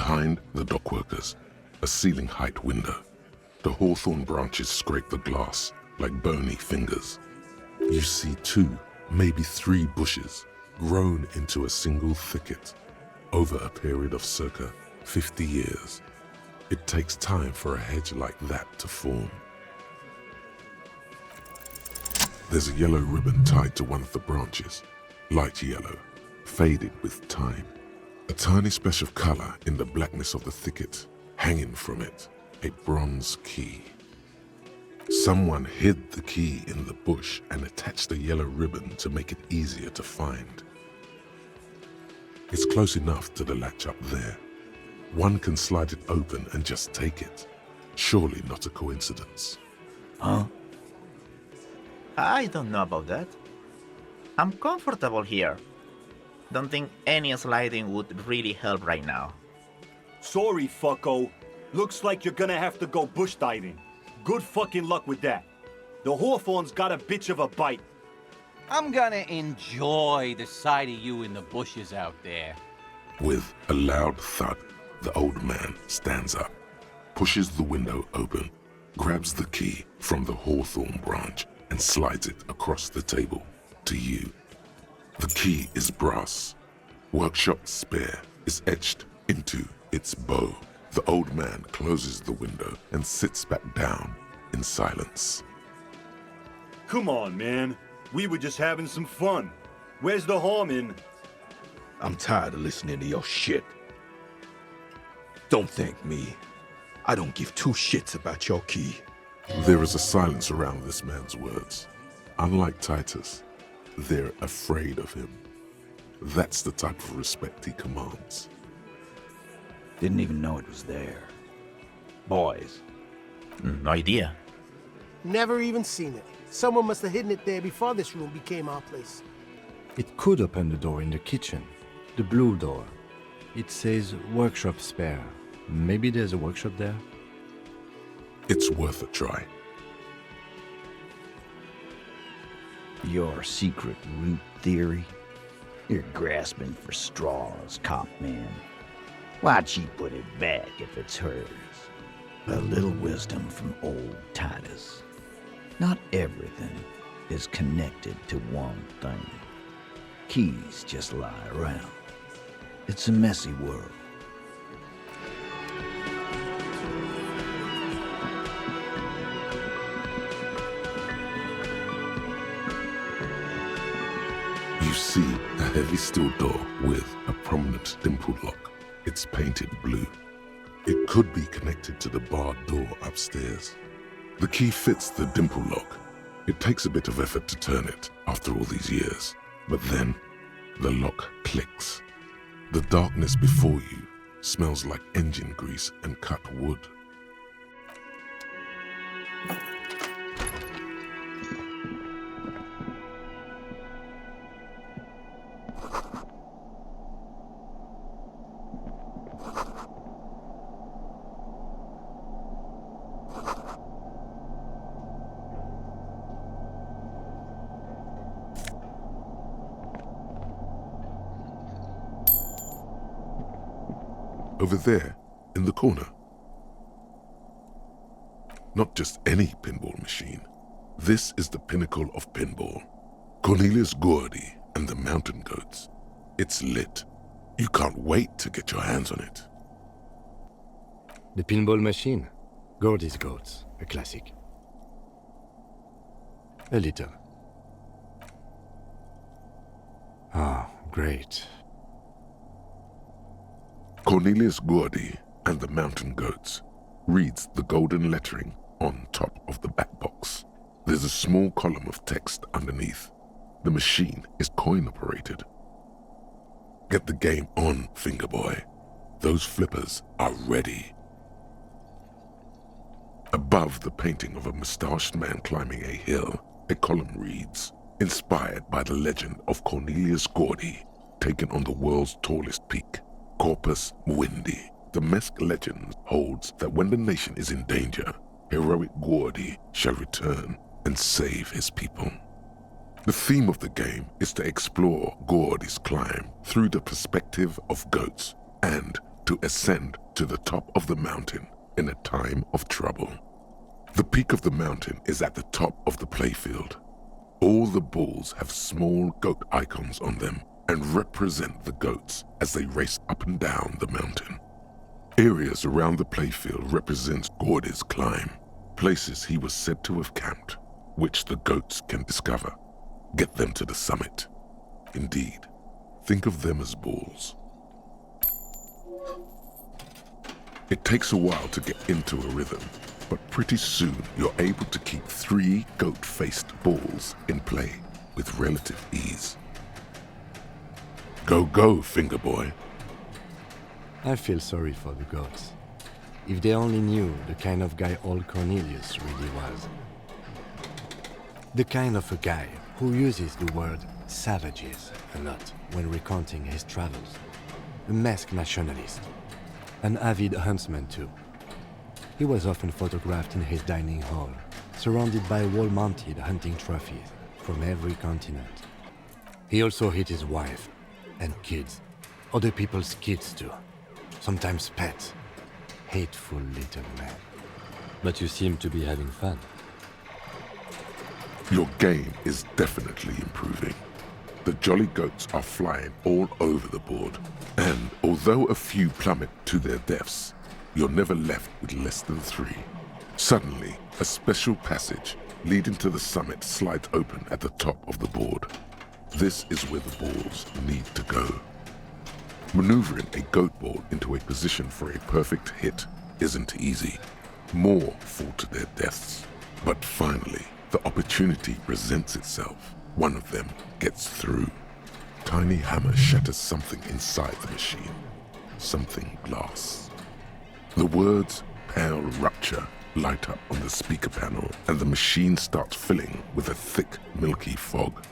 Behind the dockworkers, a ceiling-height window. The hawthorn branches scrape the glass like bony fingers. You see 2, maybe 3 bushes grown into a single thicket over a period of circa 50 years. It takes time for a hedge like that to form. There's a yellow ribbon tied to one of the branches, light yellow, faded with time. A tiny splash of color in the blackness of the thicket, hanging from it, a bronze key. Someone hid the key in the bush and attached a yellow ribbon to make it easier to find. It's close enough to the latch up there. One can slide it open and just take it. Surely not a coincidence. Huh? I don't know about that. I'm comfortable here. Don't think any sliding would really help right now. Sorry, fucko. Looks like you're gonna have to go bush diving. Good fucking luck with that. The hawthorn's got a bitch of a bite. I'm gonna enjoy the sight of you in the bushes out there. With a loud thud, the old man stands up, pushes the window open, grabs the key from the hawthorn branch and slides it across the table to you. The key is brass. Workshop spare is etched into its bow. The old man closes the window and sits back down in silence. Come on, man. We were just having some fun. Where's the harm in... I'm tired of listening to your shit. Don't thank me. I don't give 2 shits about your key. There is a silence around this man's words. Unlike Titus, they're afraid of him. That's the type of respect he commands. Didn't even know it was there. Boys. No idea. Never even seen it. Someone must have hidden it there before this room became our place. It could open the door in the kitchen. The blue door. It says workshop spare. Maybe there's a workshop there? It's worth a try. Your secret root theory? You're grasping for straws, cop man. Why'd she put it back if it's hers? A little wisdom from old Titus. Not everything is connected to one thing. Keys just lie around. It's a messy world. You see a heavy steel door with a prominent dimple lock. It's painted blue. It could be connected to the barred door upstairs. The key fits the dimple lock. It takes a bit of effort to turn it after all these years, but then the lock clicks. The darkness before you smells like engine grease and cut wood. Over there, in the corner. Not just any pinball machine. This is the pinnacle of pinball. Cornelius Gordy and the Mountain Goats. It's lit. You can't wait to get your hands on it. The pinball machine. Gordy's Goats. A classic. A little. Ah, great. Cornelius Gordy and the Mountain Goats reads the golden lettering on top of the back box. There's a small column of text underneath. The machine is coin-operated. Get the game on, Fingerboy. Those flippers are ready. Above the painting of a mustached man climbing a hill, a column reads, inspired by the legend of Cornelius Gordy, taken on the world's tallest peak, Corpus Muindi. The Mesk legend holds that when the nation is in danger, heroic Gordy shall return and save his people. The theme of the game is to explore Gordy's climb through the perspective of goats and to ascend to the top of the mountain in a time of trouble. The peak of the mountain is at the top of the playfield. All the balls have small goat icons on them and represent the goats as they race up and down the mountain. Areas around the playfield represent Gordy's climb, places he was said to have camped, which the goats can discover. Get them to the summit. Indeed, think of them as balls. It takes a while to get into a rhythm, but pretty soon you're able to keep 3 goat-faced balls in play with relative ease. Go, go, finger boy. I feel sorry for the goats. If they only knew the kind of guy old Cornelius really was. The kind of a guy who uses the word savages a lot when recounting his travels. A masked nationalist. An avid huntsman too. He was often photographed in his dining hall, surrounded by wall-mounted hunting trophies from every continent. He also hit his wife and kids, other people's kids too, sometimes pets. Hateful little man. But you seem to be having fun. Your game is definitely improving. The jolly goats are flying all over the board, and although a few plummet to their deaths, you're never left with less than 3. Suddenly, a special passage leading to the summit slides open at the top of the board. This is where the balls need to go. Maneuvering a goat ball into a position for a perfect hit isn't easy. More fall to their deaths. But finally, the opportunity presents itself. One of them gets through. Tiny hammer shatters something inside the machine. Something glass. The words "pale rupture" light up on the speaker panel, and the machine starts filling with a thick, milky fog.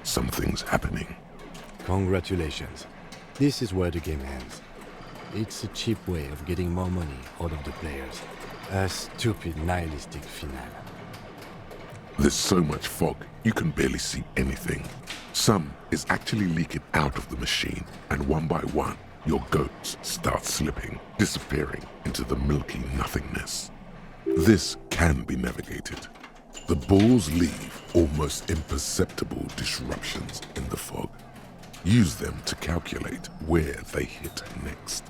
Something's happening. Congratulations. This is where the game ends. It's a cheap way of getting more money out of the players. A stupid nihilistic finale. There's so much fog, you can barely see anything. Some is actually leaking out of the machine, and one by one, your goats start slipping, disappearing into the milky nothingness. This can be navigated. The balls leave almost imperceptible disruptions in the fog. Use them to calculate where they hit next.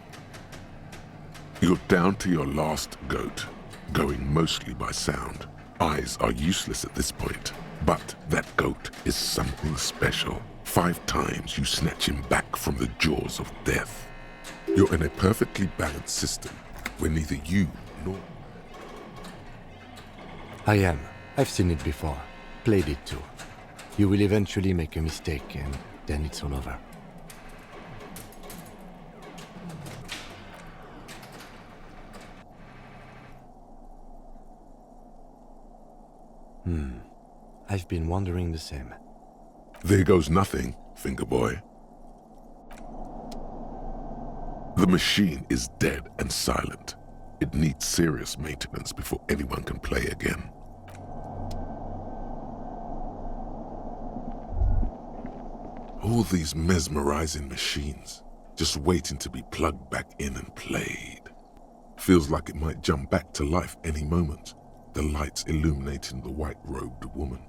You're down to your last goat, going mostly by sound. Eyes are useless at this point, but that goat is something special. 5 times you snatch him back from the jaws of death. You're in a perfectly balanced system where neither you nor... I am. I've seen it before. Played it too. You will eventually make a mistake and then it's all over. I've been wondering the same. There goes nothing, finger boy. The machine is dead and silent. It needs serious maintenance before anyone can play again. All these mesmerizing machines, just waiting to be plugged back in and played. Feels like it might jump back to life any moment, the lights illuminating the white-robed woman.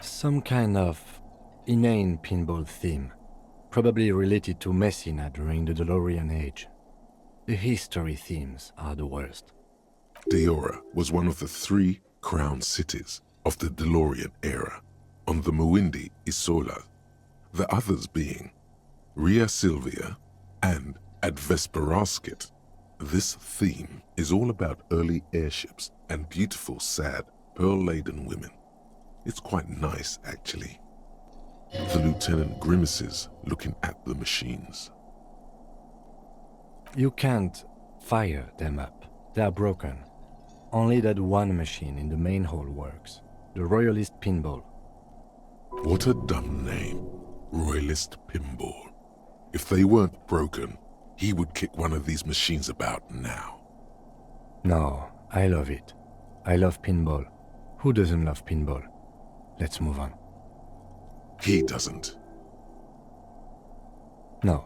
Some kind of inane pinball theme, probably related to Messina during the DeLorean age. The history themes are the worst. Diora was one of the 3 crown cities of the DeLorean era, on the Muindi Isola, the others being Ria Silvia and Advesperaskit. This theme is all about early airships and beautiful, sad, pearl-laden women. It's quite nice, actually. The lieutenant grimaces, looking at the machines. You can't fire them up. They are broken. Only that one machine in the main hall works. The Royalist Pinball. What a dumb name. Royalist Pinball. If they weren't broken, he would kick one of these machines about now. No, I love it. I love pinball. Who doesn't love pinball? Let's move on. He doesn't. No.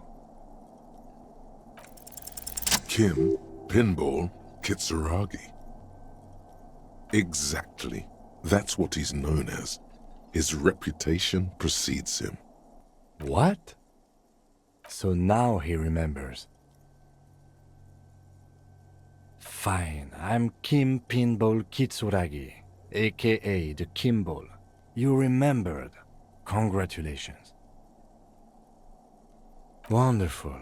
Kim Pinball Kitsuragi. Exactly. That's what he's known as. His reputation precedes him. What? So now he remembers. Fine, I'm Kim Pinball Kitsuragi, aka the Kimball. You remembered. Congratulations. Wonderful.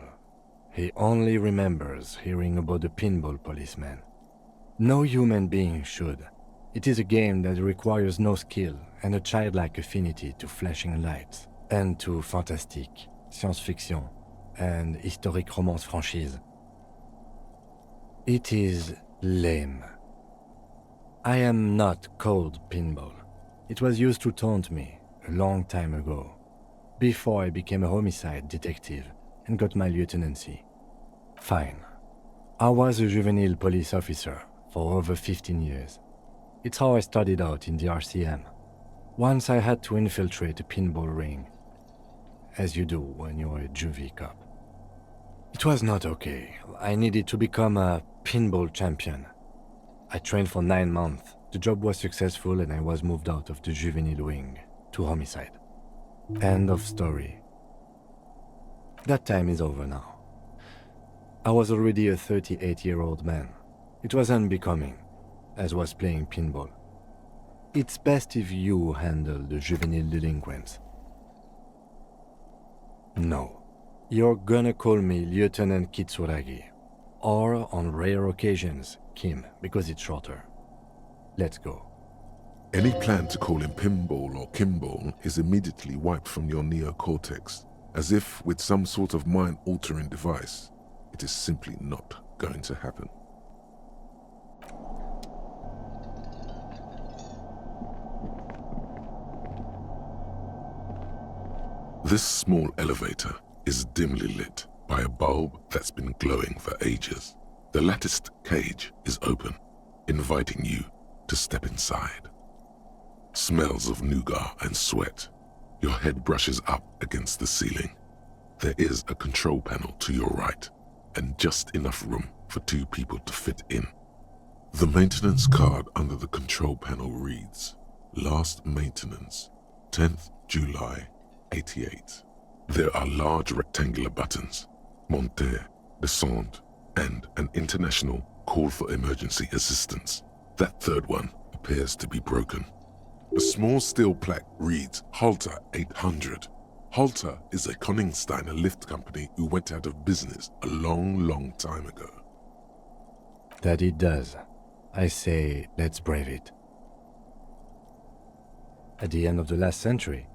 He only remembers hearing about the pinball policeman. No human being should. It is a game that requires no skill and a childlike affinity to flashing lights and to fantastique, science-fiction, and historic romance franchise. It is lame. I am not called Pinball. It was used to taunt me a long time ago, before I became a homicide detective and got my lieutenancy. Fine. I was a juvenile police officer for over 15 years. It's how I started out in the RCM. Once I had to infiltrate a pinball ring, as you do when you're a juvie cop. It was not okay. I needed to become a pinball champion. I trained for 9 months. The job was successful and I was moved out of the juvenile wing to homicide. End of story. That time is over now. I was already a 38-year-old man. It was unbecoming, as was playing pinball. It's best if you handle the juvenile delinquents. No. You're gonna call me Lieutenant Kitsuragi. Or, on rare occasions, Kim, because it's shorter. Let's go. Any plan to call him Pinball or Kimball is immediately wiped from your neocortex, as if with some sort of mind-altering device. It is simply not going to happen. This small elevator is dimly lit by a bulb that's been glowing for ages. The latticed cage is open, inviting you to step inside. Smells of nougat and sweat. Your head brushes up against the ceiling. There is a control panel to your right, and just enough room for 2 people to fit in. The maintenance card under the control panel reads, Last maintenance, 10th July, 88. There are large rectangular buttons, monter, descend, and an international call for emergency assistance. That third one appears to be broken. A small steel plaque reads Halter 800. Halter is a Koningsteiner lift company who went out of business a long time ago. That it does. I say, let's brave it. At the end of the last century,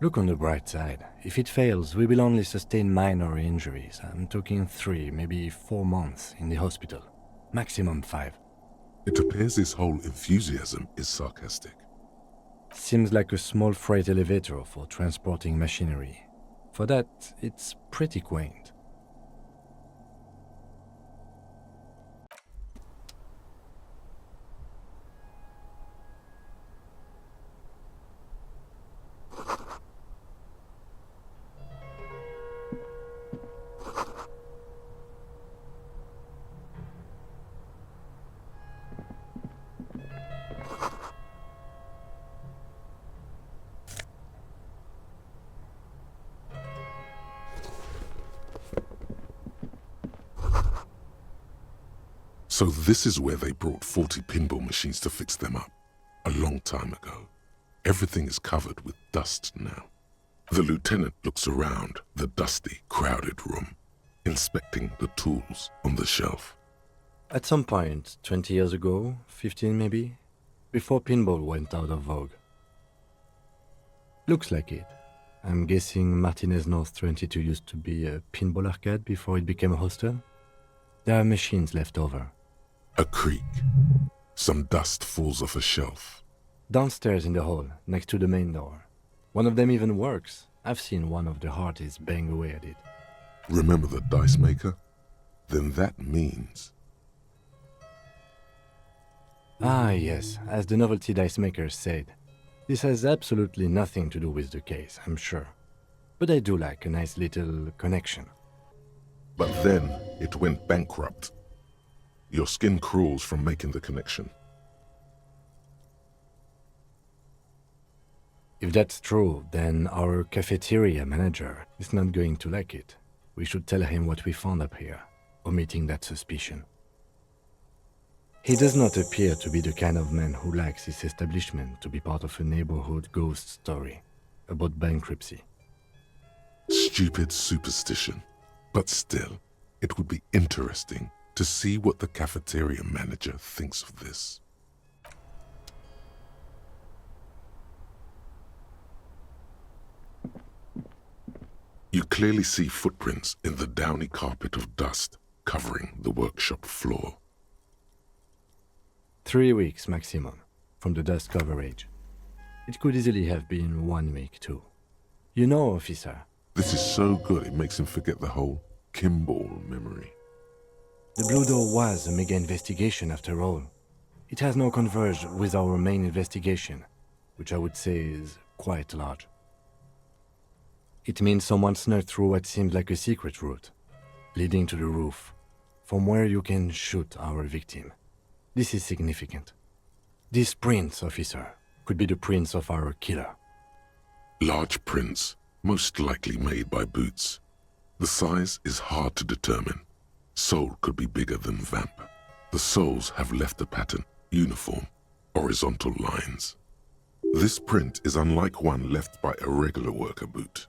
look on the bright side. If it fails, we will only sustain minor injuries. I'm talking 3, maybe 4 months in the hospital. Maximum 5. It appears his whole enthusiasm is sarcastic. Seems like a small freight elevator for transporting machinery. For that, it's pretty quaint. So this is where they brought 40 pinball machines to fix them up, a long time ago. Everything is covered with dust now. The lieutenant looks around the dusty, crowded room, inspecting the tools on the shelf. At some point, 20 years ago, 15 maybe, before pinball went out of vogue. Looks like it. I'm guessing Martinez North 22 used to be a pinball arcade before it became a hostel. There are machines left over. A creak. Some dust falls off a shelf. Downstairs in the hall, next to the main door. One of them even works. I've seen one of the hearties bang away at it. Remember the dice maker? Then that means... Ah, yes, as the novelty dice maker said. This has absolutely nothing to do with the case, I'm sure. But I do like a nice little connection. But then it went bankrupt. Your skin crawls from making the connection. If that's true, then our cafeteria manager is not going to like it. We should tell him what we found up here, omitting that suspicion. He does not appear to be the kind of man who likes his establishment to be part of a neighborhood ghost story about bankruptcy. Stupid superstition. But still, it would be interesting to see what the cafeteria manager thinks of this. You clearly see footprints in the downy carpet of dust covering the workshop floor. 3 weeks maximum from the dust coverage. It could easily have been 1 week too. You know, officer, This is so good it makes him forget the whole Kimball memory. the Blue Door was a mega investigation after all. It has now converged with our main investigation, which I would say is quite large. It means someone snuck through what seems like a secret route, leading to the roof, from where you can shoot our victim. This is significant. This prints, officer, could be the prints of our killer. Large prints, most likely made by boots. The size is hard to determine. Sole could be bigger than vamp. The soles have left a pattern, uniform, horizontal lines. This print is unlike one left by a regular worker boot.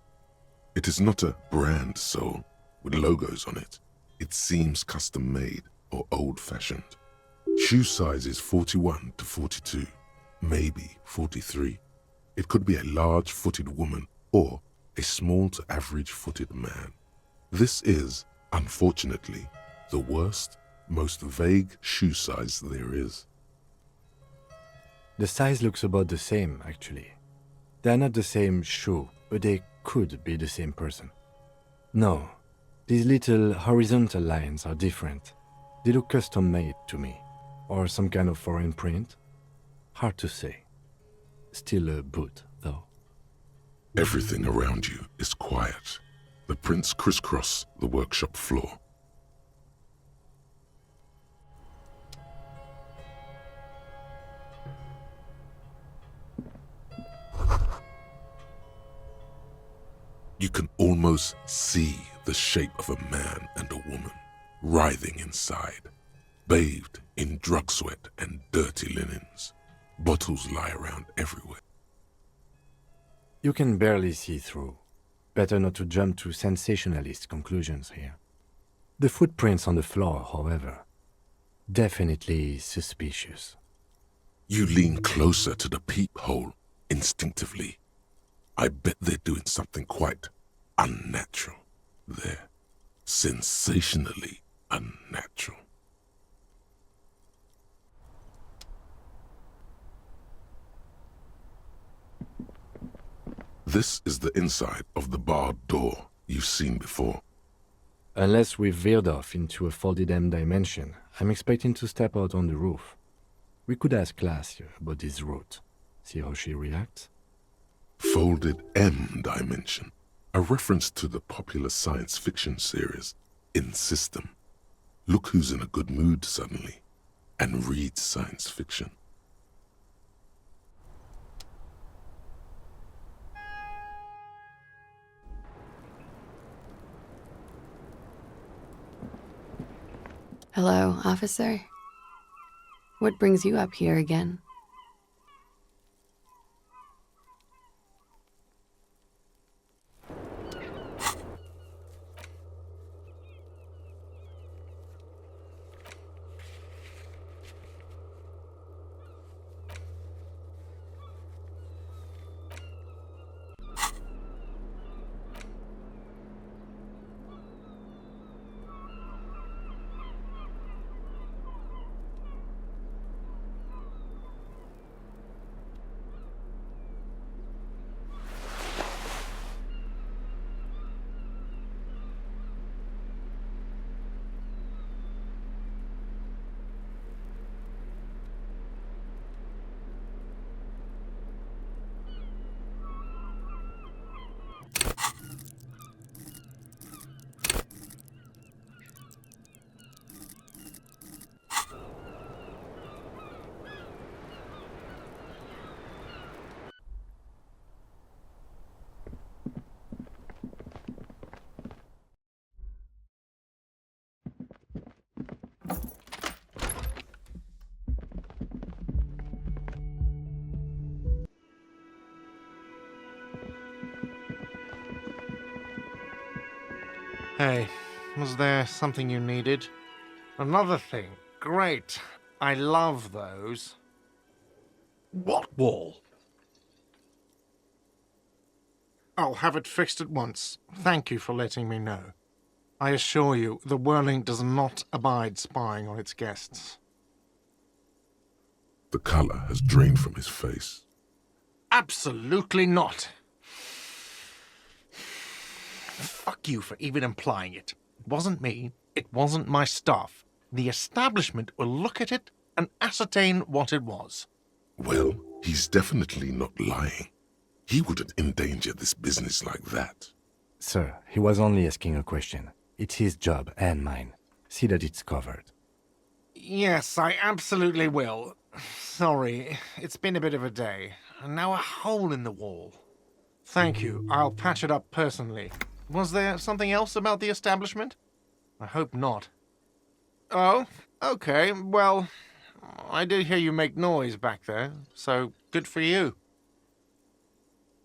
It is not a brand sole with logos on it. It seems custom made or old-fashioned. Shoe size is 41 to 42, maybe 43. It could be a large-footed woman or a small to average-footed man. This is, unfortunately, the worst, most vague shoe size there is. The size looks about the same, actually. They are not the same shoe, but they could be the same person. No, these little horizontal lines are different. They look custom-made to me, or some kind of foreign print. Hard to say. Still a boot, though. Everything around you is quiet. The prints crisscross the workshop floor. You can almost see the shape of a man and a woman writhing inside, bathed in drug sweat and dirty linens. Bottles lie around everywhere. You can barely see through. Better not to jump to sensationalist conclusions here. The footprints on the floor, however, definitely suspicious. You lean closer to the peephole instinctively. I bet they're doing something quite unnatural there. Sensationally unnatural. This is the inside of the barred door you've seen before. Unless we've veered off into a folded M dimension, I'm expecting to step out on the roof. We could ask Glacia about this route, see how she reacts. Folded M dimension, a reference to the popular science fiction series In System. Look who's in a good mood suddenly and reads science fiction. Hello, officer. What brings you up here again? Hey, was there something you needed? Another thing. Great. I love those. What wall? I'll have it fixed at once. Thank you for letting me know. I assure you, the Whirling does not abide spying on its guests. The color has drained from his face. Absolutely not. Fuck you for even implying it. It wasn't me. It wasn't my staff. The establishment will look at it and ascertain what it was. Well, he's definitely not lying. He wouldn't endanger this business like that. Sir, he was only asking a question. It's his job and mine. See that it's covered. Yes, I absolutely will. Sorry, it's been a bit of a day. And now a hole in the wall. Thank you. I'll patch it up personally. Was there something else about the establishment? I hope not. Oh, okay. Well, I did hear you make noise back there, so good for you.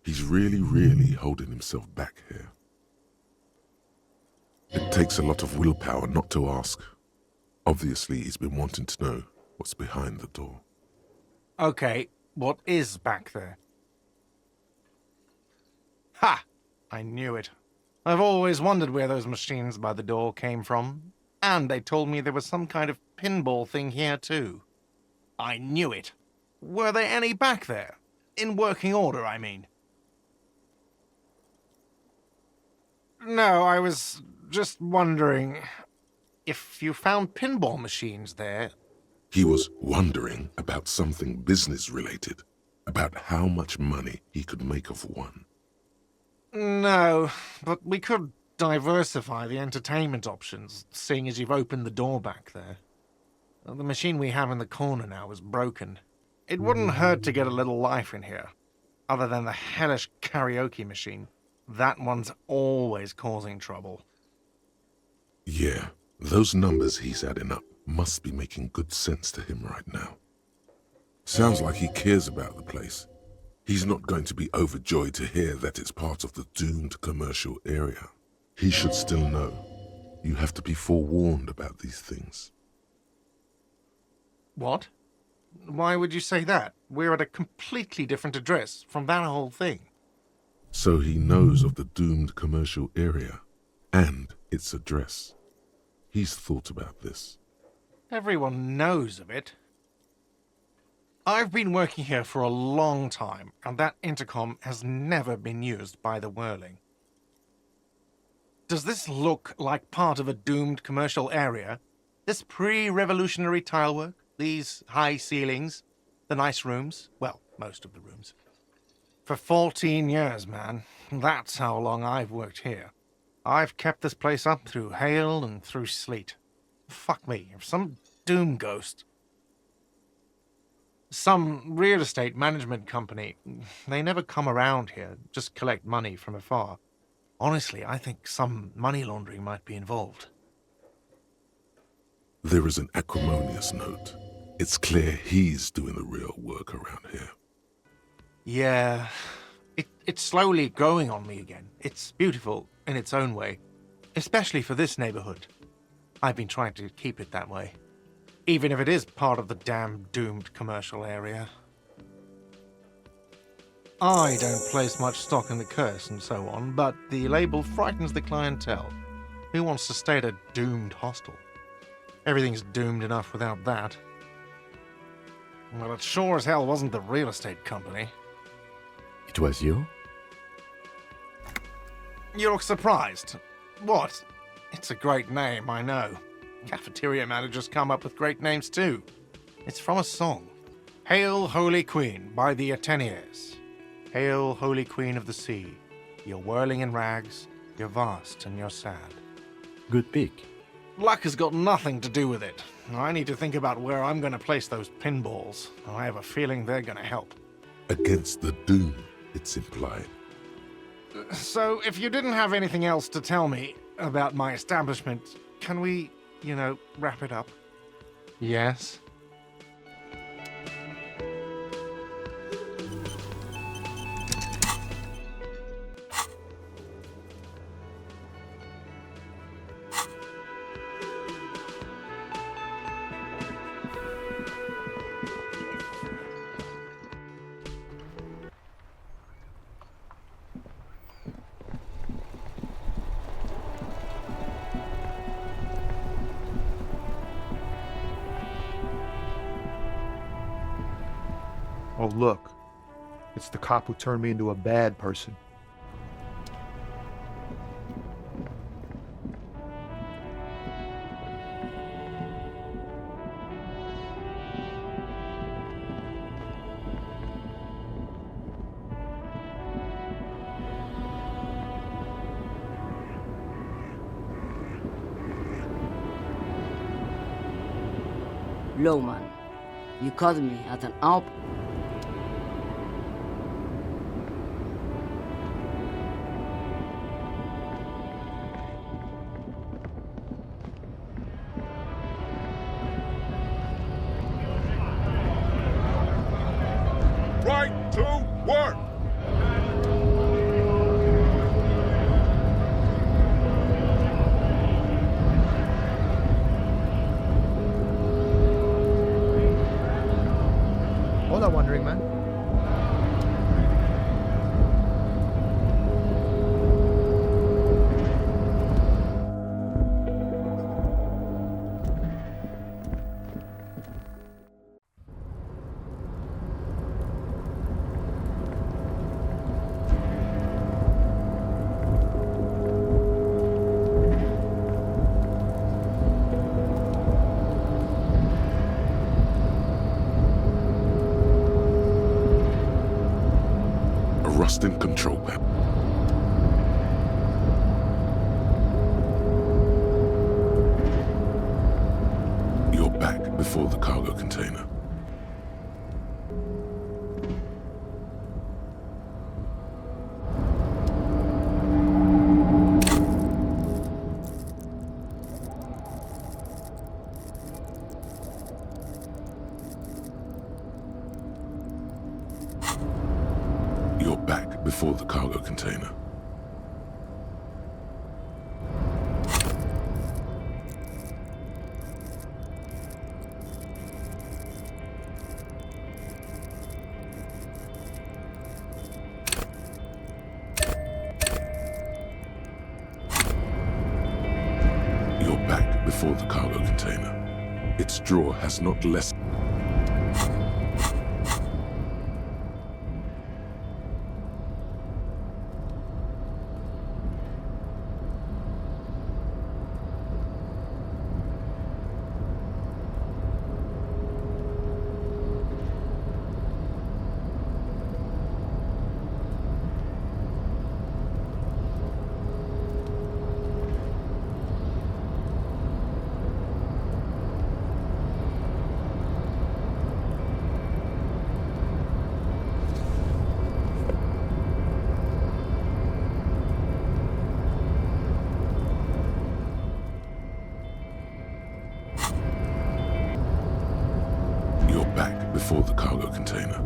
He's really holding himself back here. It takes a lot of willpower not to ask. Obviously, he's been wanting to know what's behind the door. Okay, what is back there? Ha! I knew it. I've always wondered where those machines by the door came from. And they told me there was some kind of pinball thing here too. I knew it. Were there any back there? In working order, I mean. No, I was just wondering if you found pinball machines there. He was wondering about something business-related, about how much money he could make of one. No, but we could diversify the entertainment options, seeing as you've opened the door back there. The machine we have in the corner now is broken. It wouldn't hurt to get a little life in here, other than the hellish karaoke machine. That one's always causing trouble. Yeah, those numbers he's adding up must be making good sense to him right now. Sounds like he cares about the place. He's not going to be overjoyed to hear that it's part of the doomed commercial area. He should still know. You have to be forewarned about these things. What? Why would you say that? We're at a completely different address from that whole thing. So he knows of the doomed commercial area and its address. He's thought about this. Everyone knows of it. I've been working here for a long time, and that intercom has never been used by the Whirling. Does this look like part of a doomed commercial area? This pre-revolutionary tilework? These high ceilings? The nice rooms? Well, most of the rooms. For 14 years, man. That's how long I've worked here. I've kept this place up through hail and through sleet. Fuck me, if some doom ghost... Some real estate management company, they never come around here, just collect money from afar. Honestly, I think some money laundering might be involved. There is an acrimonious note. It's clear he's doing the real work around here. Yeah, it's slowly growing on me again. It's beautiful in its own way, especially for this neighborhood. I've been trying to keep it that way, even if it is part of the damn doomed commercial area. I don't place much stock in the curse and so on, but the label frightens the clientele. Who wants to stay at a doomed hostel? Everything's doomed enough without that. Well, it sure as hell wasn't the real estate company. It was you? You look surprised. What? It's a great name, I know. Cafeteria managers come up with great names too. It's from a song. Hail, Holy Queen, by the Ateniers. Hail, Holy Queen of the Sea. You're whirling in rags, you're vast and you're sad. Good pick. Luck has got nothing to do with it. I need to think about where I'm going to place those pinballs. I have a feeling they're going to help. Against the doom, it's implied. So, if you didn't have anything else to tell me about my establishment, can we, wrap it up? Yes? Oh, look. It's the cop who turned me into a bad person. Lowman, you caught me at an out. Right to work! Hold on, Wandering Man. Rusting control panel. You're back before the cargo container. You're back before the cargo container. You're back before the cargo container. Its drawer has not less. Before the cargo container.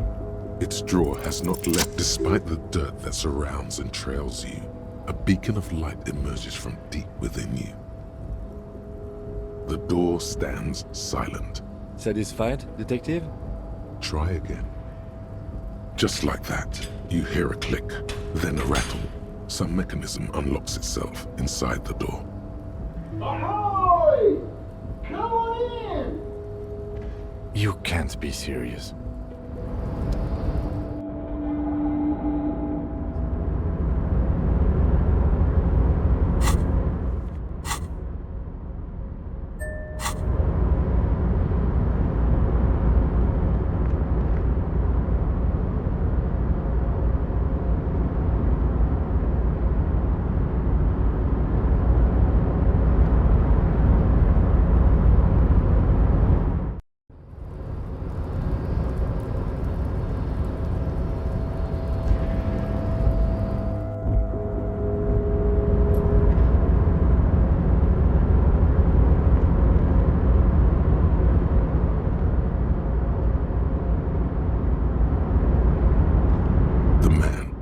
Its drawer has not left despite the dirt that surrounds and trails you. A beacon of light emerges from deep within you. The door stands silent. Satisfied, detective? Try again. Just like that, you hear a click, then a rattle. Some mechanism unlocks itself inside the door. Ahoy! Come on in! You can't be serious.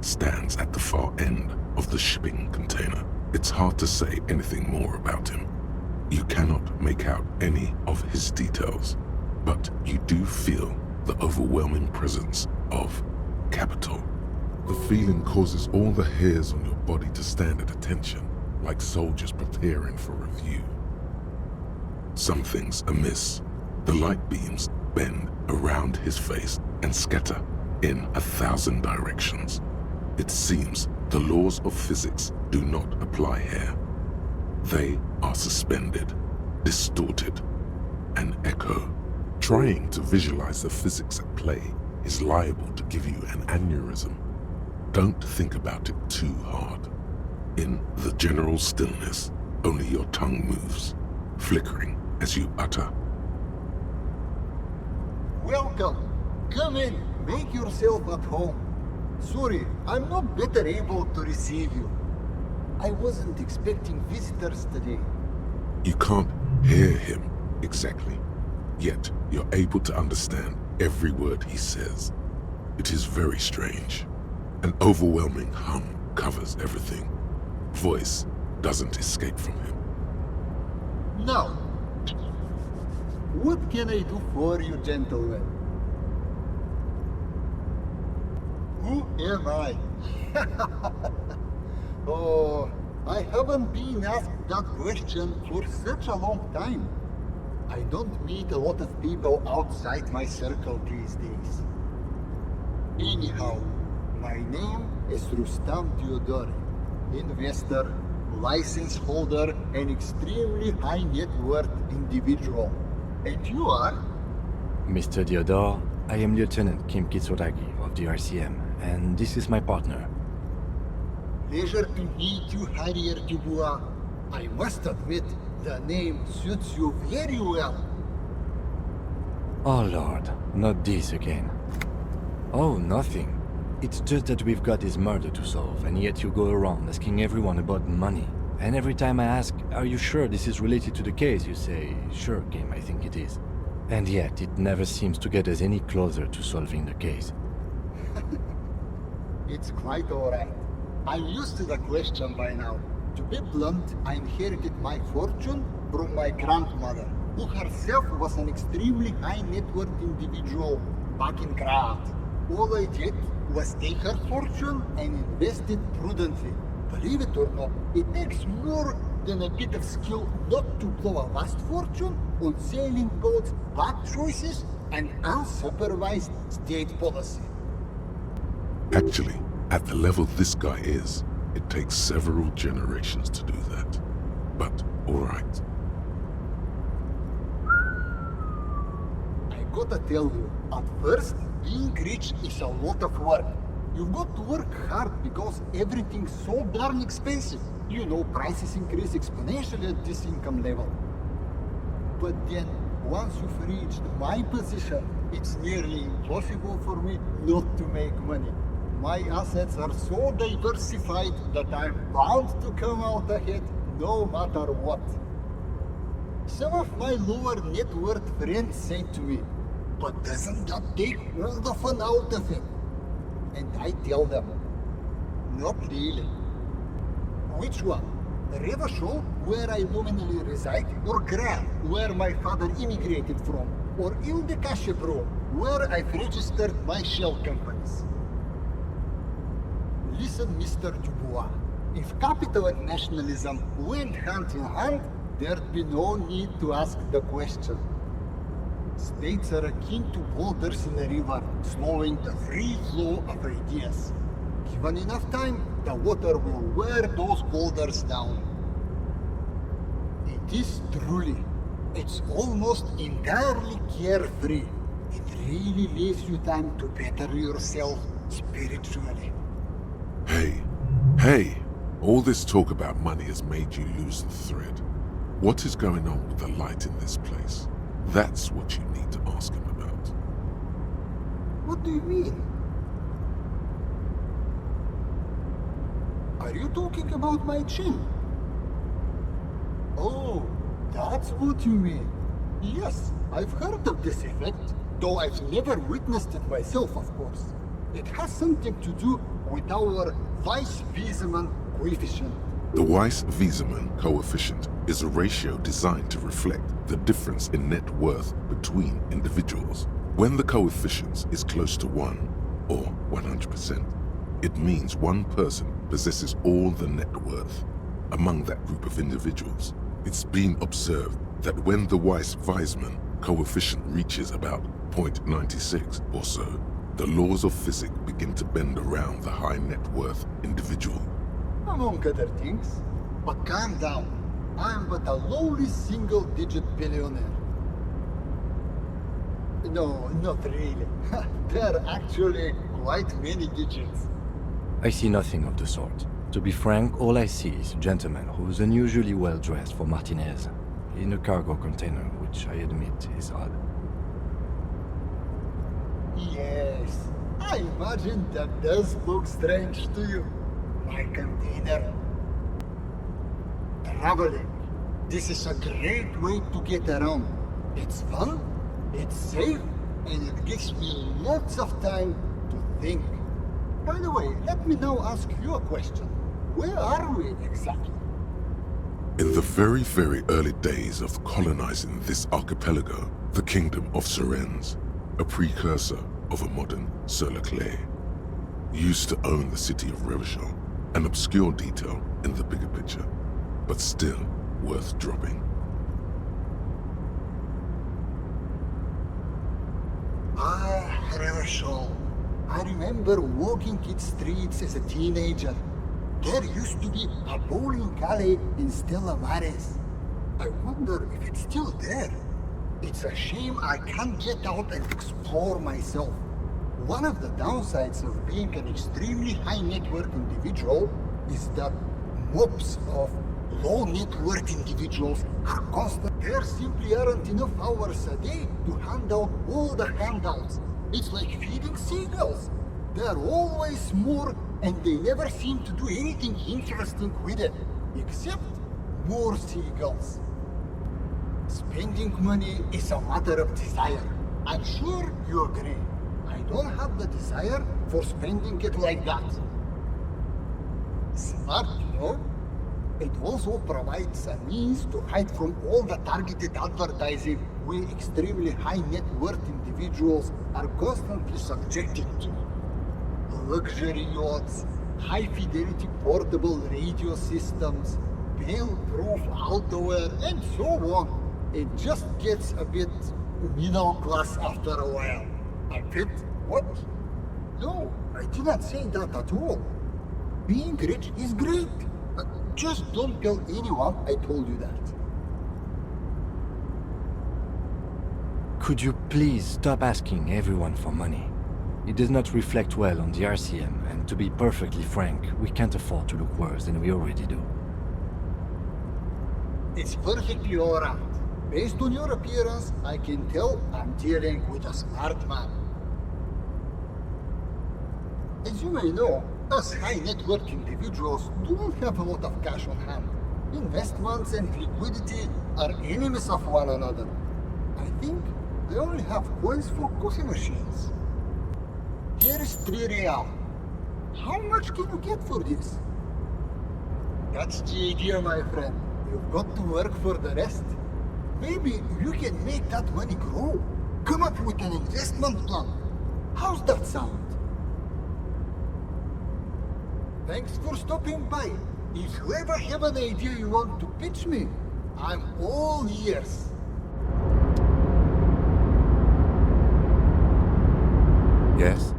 Stands at the far end of the shipping container. It's hard to say anything more about him. You cannot make out any of his details, but you do feel the overwhelming presence of capital. The feeling causes all the hairs on your body to stand at attention, like soldiers preparing for review. Something's amiss. The light beams bend around his face and scatter in 1,000 directions. It seems the laws of physics do not apply here. They are suspended, distorted, an echo. Trying to visualize the physics at play is liable to give you an aneurysm. Don't think about it too hard. In the general stillness, only your tongue moves, flickering as you utter. Welcome. Come in. Make yourself at home. Sorry, I'm not better able to receive you. I wasn't expecting visitors today. You can't hear him exactly, yet you're able to understand every word he says. It is very strange. An overwhelming hum covers everything. Voice doesn't escape from him. Now, what can I do for you, gentlemen? Who am I? Oh, I haven't been asked that question for such a long time. I don't meet a lot of people outside my circle these days. Anyhow, my name is Rustam Theodore, investor, license holder, and extremely high net worth individual. And you are? Mr. Theodore, I am Lieutenant Kim Kitsuragi of the RCM, and this is my partner. Pleasure to meet you, Harrier Dubois. I must admit, the name suits you very well. Oh Lord, not this again. Oh, nothing. It's just that we've got this murder to solve, and yet you go around asking everyone about money. And every time I ask, are you sure this is related to the case, you say, sure, Kim, I think it is. And yet, it never seems to get us any closer to solving the case. It's quite alright. I'm used to the question by now. To be blunt, I inherited my fortune from my grandmother, who herself was an extremely high net worth individual back in Graz. All I did was take her fortune and invest it prudently. Believe it or not, it takes more than a bit of skill not to blow a vast fortune on sailing boats, bad choices, and unsupervised state policy. Actually, at the level this guy is, it takes several generations to do that. But, alright. I gotta tell you, at first, being rich is a lot of work. You've got to work hard because everything's so darn expensive. You know, prices increase exponentially at this income level. But then, once you've reached my position, it's nearly impossible for me not to make money. My assets are so diversified that I'm bound to come out ahead no matter what. Some of my lower net worth friends say to me, but doesn't that take all the fun out of it? And I tell them, not really. Which one? Revachol, where I nominally reside, or Graz, where my father immigrated from, or Ile-de-Cachebro, where I've registered my shell companies? Listen, Mr. Dubois, if capital and nationalism went hand in hand, there'd be no need to ask the question. States are akin to boulders in a river, slowing the free flow of ideas. Given enough time, the water will wear those boulders down. It is truly, it's almost entirely carefree. It really leaves you time to better yourself spiritually. Hey, all this talk about money has made you lose the thread. What is going on with the light in this place? That's what you need to ask him about. What do you mean? Are you talking about my chin? Oh, that's what you mean. Yes, I've heard of this effect, though I've never witnessed it myself, of course. It has something to do with our Weiss-Wiesemann coefficient. The Weiss-Wiesemann coefficient is a ratio designed to reflect the difference in net worth between individuals. When the coefficient is close to 1, or 100%, it means one person possesses all the net worth. Among that group of individuals, it's been observed that when the Weiss-Wiesemann coefficient reaches about 0.96 or so, the laws of physics begin to bend around the high net worth individual. Among other things. But calm down. I'm but a lowly single-digit billionaire. No, not really. There are actually quite many digits. I see nothing of the sort. To be frank, all I see is a gentleman who's unusually well dressed for Martinez, in a cargo container, which I admit is odd. Yes, I imagine that does look strange to you. My container. Traveling. This is a great way to get around. It's fun, it's safe, and it gives me lots of time to think. By the way, let me now ask you a question. Where are we exactly? In the very, very early days of colonizing this archipelago, the kingdom of Surens, a precursor of a modern Sur-le-Clay, used to own the city of Revachol, an obscure detail in the bigger picture, but still worth dropping. Revachol. I remember walking its streets as a teenager. There used to be a bowling alley in Stella Maris. I wonder if it's still there. It's a shame I can't get out and explore myself. One of the downsides of being an extremely high net worth individual is that mobs of low net worth individuals are constant. There simply aren't enough hours a day to hand out all the handouts. It's like feeding seagulls. There are always more, and they never seem to do anything interesting with it, except more seagulls. Spending money is a matter of desire. I'm sure you agree. I don't have the desire for spending it like that. Smart, you know? It also provides a means to hide from all the targeted advertising we extremely high net worth individuals are constantly subjected to. Luxury yachts, high fidelity portable radio systems, bail-proof outerwear, and so on. It just gets a bit middle class after a while. A bit what? No, I did not say that at all. Being rich is great. Just don't tell anyone I told you that. Could you please stop asking everyone for money? It does not reflect well on the RCM, and to be perfectly frank, we can't afford to look worse than we already do. It's perfectly alright. Based on your appearance, I can tell I'm dealing with a smart man. As you may know, us high net worth individuals don't have a lot of cash on hand. Investments and liquidity are enemies of one another. I think they only have coins for coffee machines. Here is 3 real. How much can you get for this? That's the idea, my friend. You've got to work for the rest. Maybe you can make that money grow. Come up with an investment plan. How's that sound? Thanks for stopping by. If you ever have an idea you want to pitch me, I'm all ears. Yes?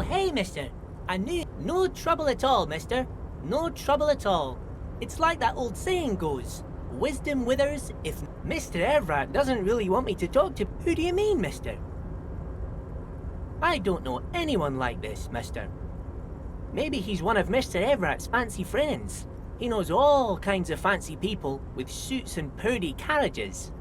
Hey, mister. I knew. No trouble at all, mister. No trouble at all. It's like that old saying goes. Wisdom withers if... Mr. Everett doesn't really want me to talk to... Who do you mean, mister? I don't know anyone like this, mister. Maybe he's one of Mr. Everett's fancy friends. He knows all kinds of fancy people with suits and purdy carriages.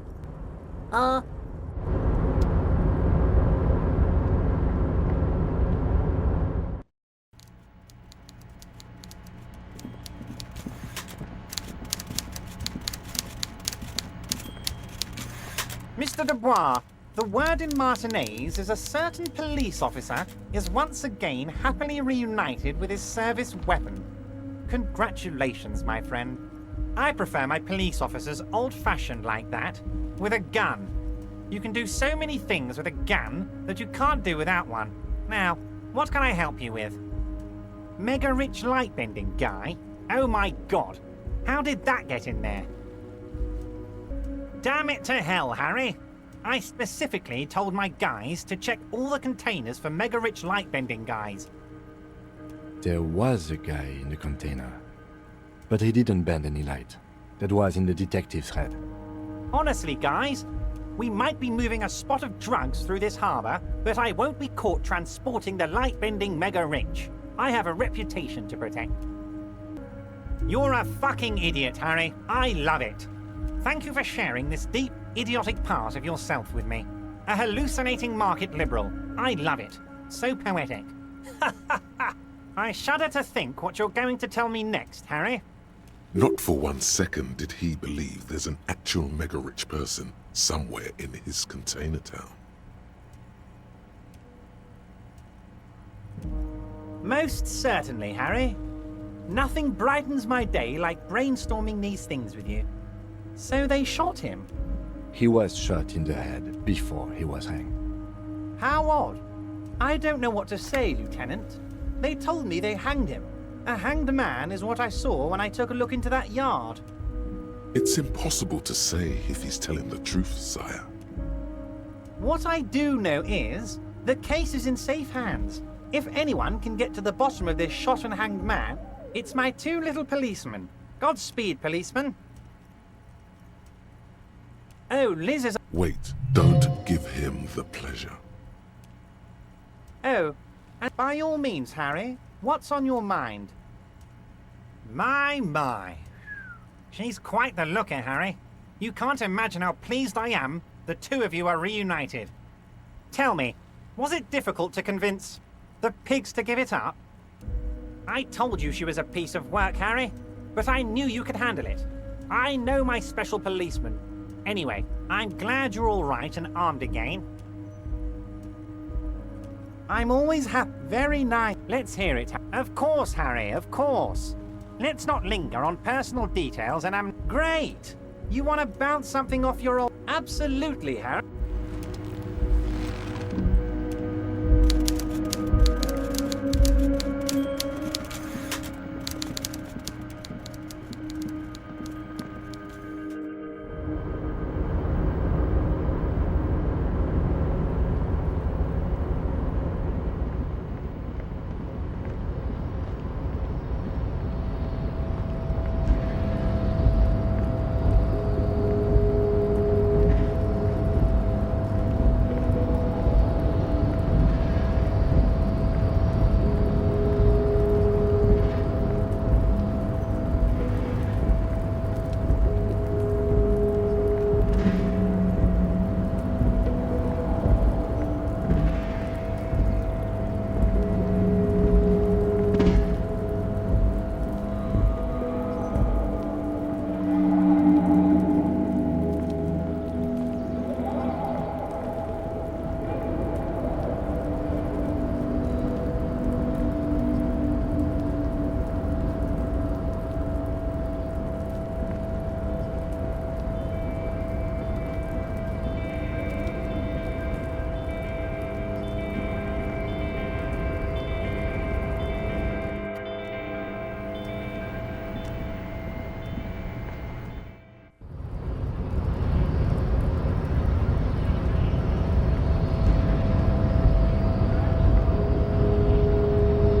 Mr. Dubois, the word in Martinez is a certain police officer is once again happily reunited with his service weapon. Congratulations, my friend. I prefer my police officers old-fashioned like that, with a gun. You can do so many things with a gun that you can't do without one. Now, what can I help you with? Mega-rich light-bending guy? Oh my god, how did that get in there? Damn it to hell, Harry. I specifically told my guys to check all the containers for mega-rich light-bending guys. There was a guy in the container, but he didn't bend any light. That was in the detective's head. Honestly, guys, we might be moving a spot of drugs through this harbor, but I won't be caught transporting the light-bending mega-rich. I have a reputation to protect. You're a fucking idiot, Harry. I love it. Thank you for sharing this deep, idiotic part of yourself with me. A hallucinating market liberal. I love it. So poetic. I shudder to think what you're going to tell me next, Harry. Not for 1 second did he believe there's an actual mega-rich person somewhere in his container town. Most certainly, Harry. Nothing brightens my day like brainstorming these things with you. So they shot him. He was shot in the head before he was hanged. How odd. I don't know what to say, Lieutenant. They told me they hanged him. A hanged man is what I saw when I took a look into that yard. It's impossible to say if he's telling the truth, sire. What I do know is, the case is in safe hands. If anyone can get to the bottom of this shot and hanged man, it's my two little policemen. Godspeed, policeman. Oh, Liz is... Wait, don't give him the pleasure. Oh, and by all means, Harry, what's on your mind? My. She's quite the looker, Harry. You can't imagine how pleased I am the two of you are reunited. Tell me, was it difficult to convince the pigs to give it up? I told you she was a piece of work, Harry, but I knew you could handle it. I know my special policeman. Anyway, I'm glad you're all right and armed again. I'm always happy. Very nice. Let's hear it. Of course, Harry, of course. Let's not linger on personal details, and I'm... Great! You want to bounce something off your old... Absolutely, Harry.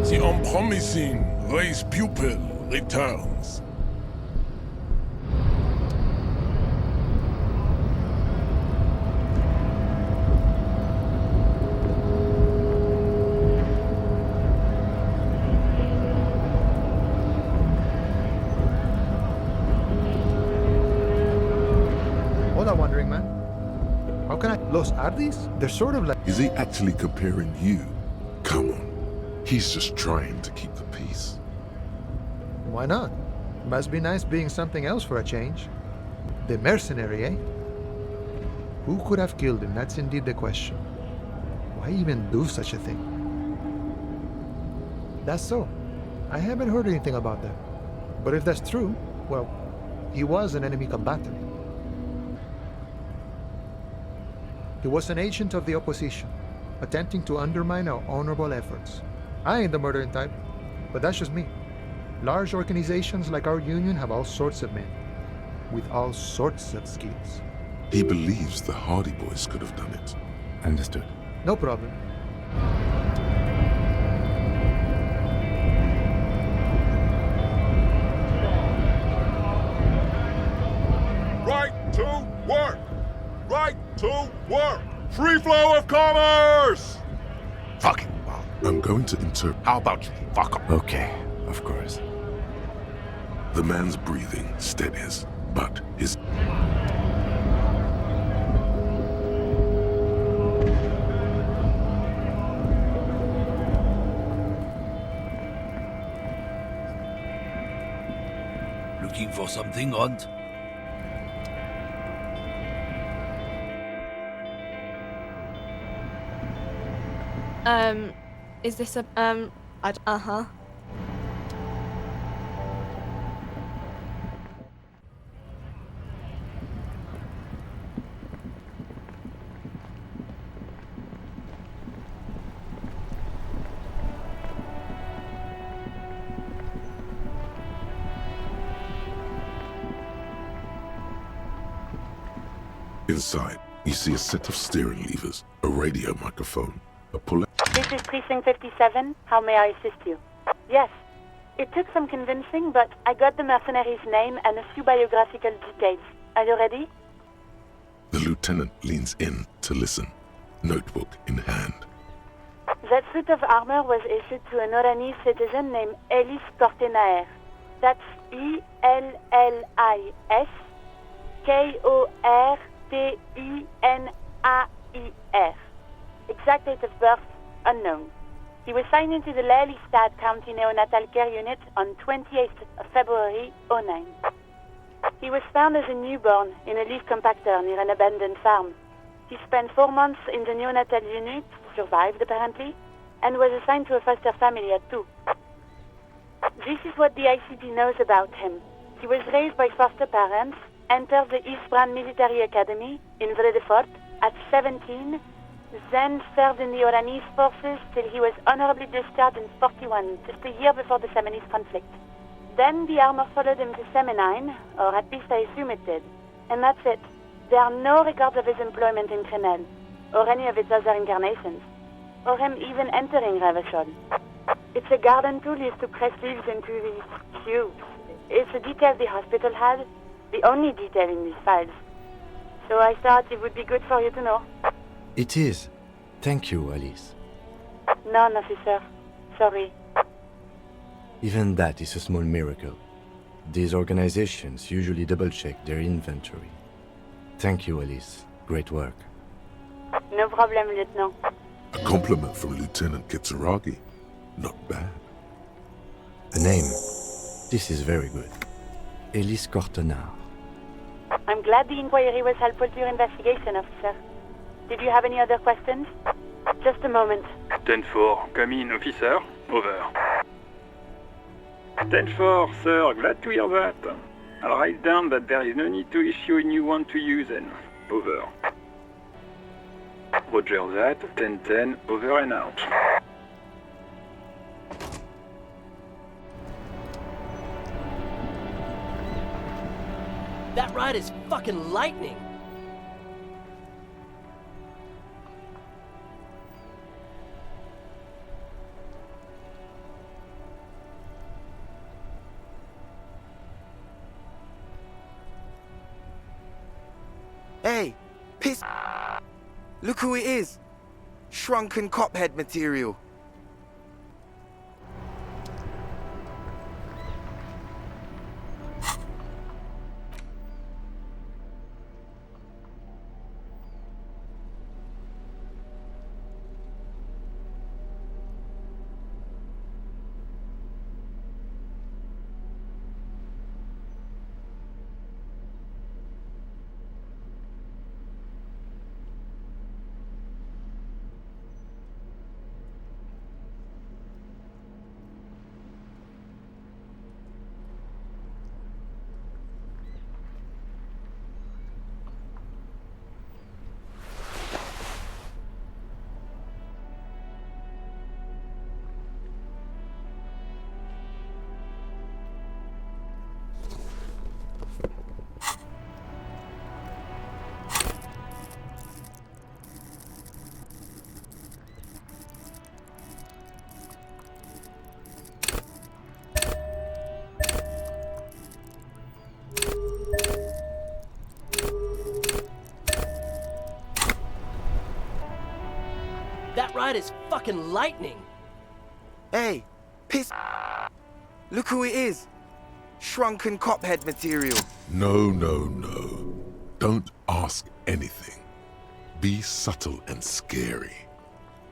The unpromising race pupil returns. Los Ardis? They're sort of like... Is he actually comparing you? Come on. He's just trying to keep the peace. Why not? Must be nice being something else for a change. The mercenary, eh? Who could have killed him? That's indeed the question. Why even do such a thing? That's so. I haven't heard anything about that. But if that's true, well, he was an enemy combatant. He was an agent of the opposition, attempting to undermine our honorable efforts. I ain't the murdering type, but that's just me. Large organizations like our union have all sorts of men, with all sorts of skills. He believes the Hardy Boys could have done it. Understood. No problem. Right to work! Right to work! Free flow of commerce! Fucking I'm going to interpret. How about you fuck up? Okay, of course. The man's breathing steadies, but his... Looking for something, Hunt? Is this a, uh-huh. Inside, you see a set of steering levers, a radio microphone, a puller... This is Precinct 57. How may I assist you? Yes. It took some convincing, but I got the mercenary's name and a few biographical details. Are you ready? The lieutenant leans in to listen, notebook in hand. That suit of armor was issued to an Oranese citizen named Ellis Kortenaer. That's E-L-L-I-S K-O-R-T-E-N-A-I-R. Exact date of birth, unknown. He was signed into the Lelystad County Neonatal Care Unit on 28th of February, 09. He was found as a newborn in a leaf compactor near an abandoned farm. He spent 4 months in the neonatal unit, survived apparently, and was assigned to a foster family at 2. This is what the ICP knows about him. He was raised by foster parents, entered the East Brand Military Academy in Vredefort at 17, then served in the Oranese forces till he was honorably discharged in 41, just a year before the Seminese conflict. Then the armor followed him to Seminine, or at least I assume it did. And that's it. There are no records of his employment in Crenel, or any of its other incarnations, or him even entering Revachol. It's a garden tool used to press leaves into these tubes. It's a detail the hospital had, the only detail in these files. So I thought it would be good for you to know. It is. Thank you, Alice. None, officer. Sorry. Even that is a small miracle. These organizations usually double-check their inventory. Thank you, Alice. Great work. No problem, Lieutenant. A compliment from Lieutenant Kitsuragi. Not bad. A name. This is very good. Ellis Cortenard. I'm glad the inquiry was helpful to your investigation, officer. Did you have any other questions? Just a moment. 10-4, come in, officer. Over. 10-4, sir, glad to hear that. I'll write down that there is no need to issue a new one to you then. Over. Roger that, 10-10, over and out. That ride is fucking lightning. Hey, piss. Look who it is. Shrunken cophead material. outside is fucking lightning. Hey, piss. Look who it is. Shrunken cophead material. No, no, no. Don't ask anything. Be subtle and scary.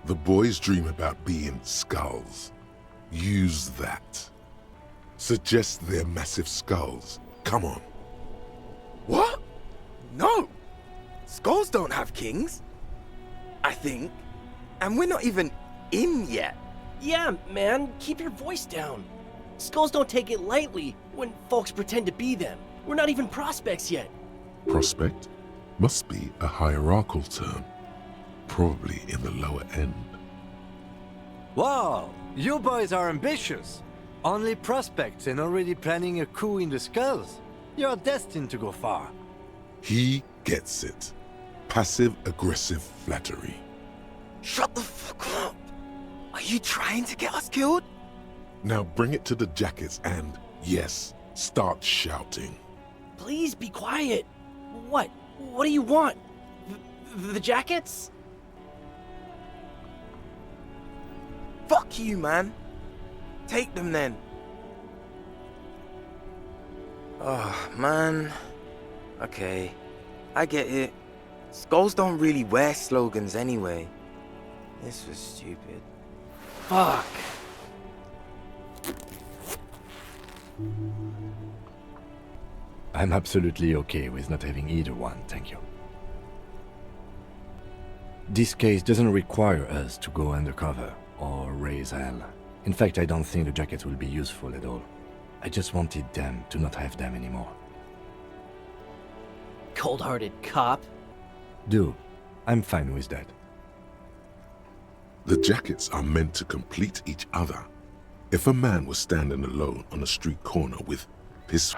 The boys dream about being skulls. Use that. Suggest they're massive skulls. Come on. What? No. Skulls don't have kings. I think. And we're not even in yet. Yeah, man, keep your voice down. Skulls don't take it lightly when folks pretend to be them. We're not even prospects yet. Prospect must be a hierarchical term. Probably in the lower end. Wow, you boys are ambitious. Only prospects and already planning a coup in the skulls. You're destined to go far. He gets it. Passive-aggressive flattery. Shut the fuck up. Are you trying to get us killed? Now bring it to the jackets and, yes, start shouting. Please be quiet. What? What do you want? The jackets? Fuck you, man. Take them then. Oh, man. Okay, I get it. Skulls don't really wear slogans anyway. This was stupid. Fuck. I'm absolutely okay with not having either one, thank you. This case doesn't require us to go undercover or raise hell. In fact, I don't think the jackets will be useful at all. I just wanted them to not have them anymore. Cold-hearted cop. I'm fine with that. The jackets are meant to complete each other. If a man was standing alone on a street corner with piss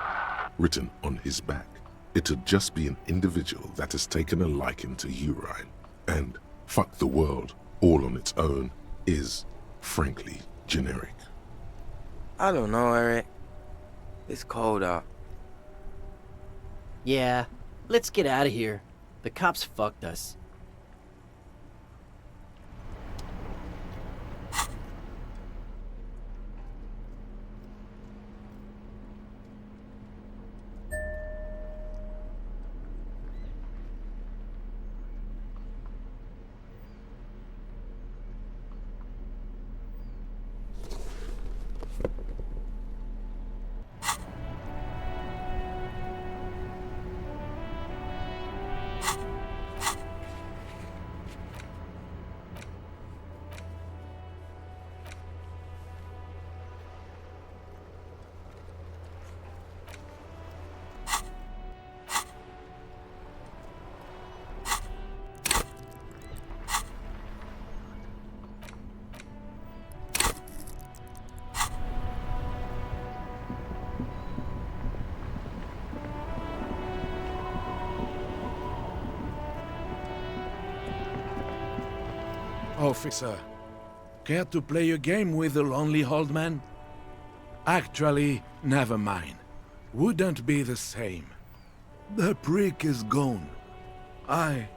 written on his back, it'd just be an individual that has taken a liking to urine. And fuck the world, all on its own, is, frankly, generic. I don't know, Eric. It's cold out. Yeah, let's get out of here. The cops fucked us. Officer, care to play a game with the lonely old man? Actually, never mind. Wouldn't be the same. The prick is gone. I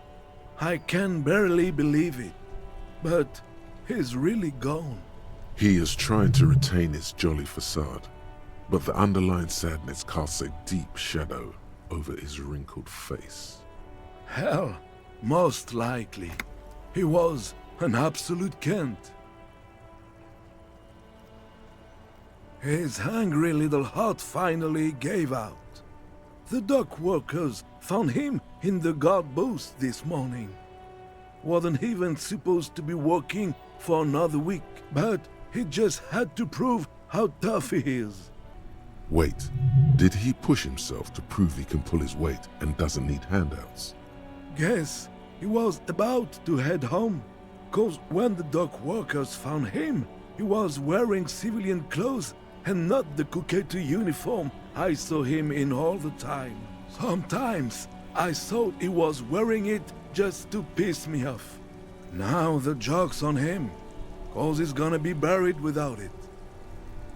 can barely believe it, but he's really gone. He is trying to retain his jolly facade, but the underlying sadness casts a deep shadow over his wrinkled face. Hell, most likely. He was an absolute Kent. His hungry little heart finally gave out. The dock workers found him in the guard booth this morning. Wasn't even supposed to be working for another week, but he just had to prove how tough he is. Wait, did he push himself to prove he can pull his weight and doesn't need handouts? Guess he was about to head home, 'cause when the dock workers found him, he was wearing civilian clothes and not the Kuketu uniform I saw him in all the time. Sometimes I thought he was wearing it just to piss me off. Now the joke's on him, 'cause he's gonna be buried without it.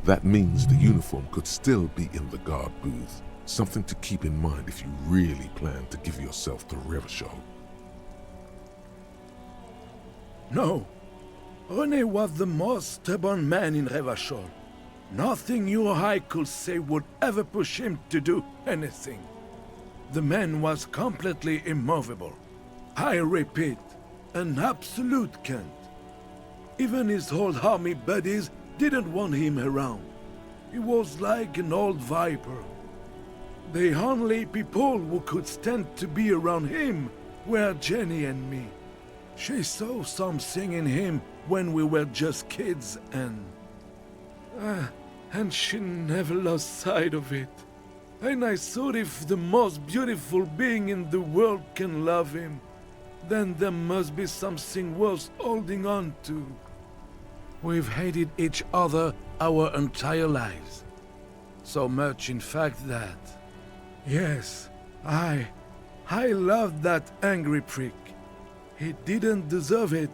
That means the uniform could still be in the guard booth. Something to keep in mind if you really plan to give yourself to Revachol. No, René was the most stubborn man in Revachol. Nothing you or I could say would ever push him to do anything. The man was completely immovable. I repeat, an absolute cunt. Even his old army buddies didn't want him around. He was like an old viper. The only people who could stand to be around him were Jenny and me. She saw something in him when we were just kids and she never lost sight of it. And I thought if the most beautiful being in the world can love him, then there must be something worth holding on to. We've hated each other our entire lives. So much, in fact, that... Yes, I loved that angry prick. He didn't deserve it,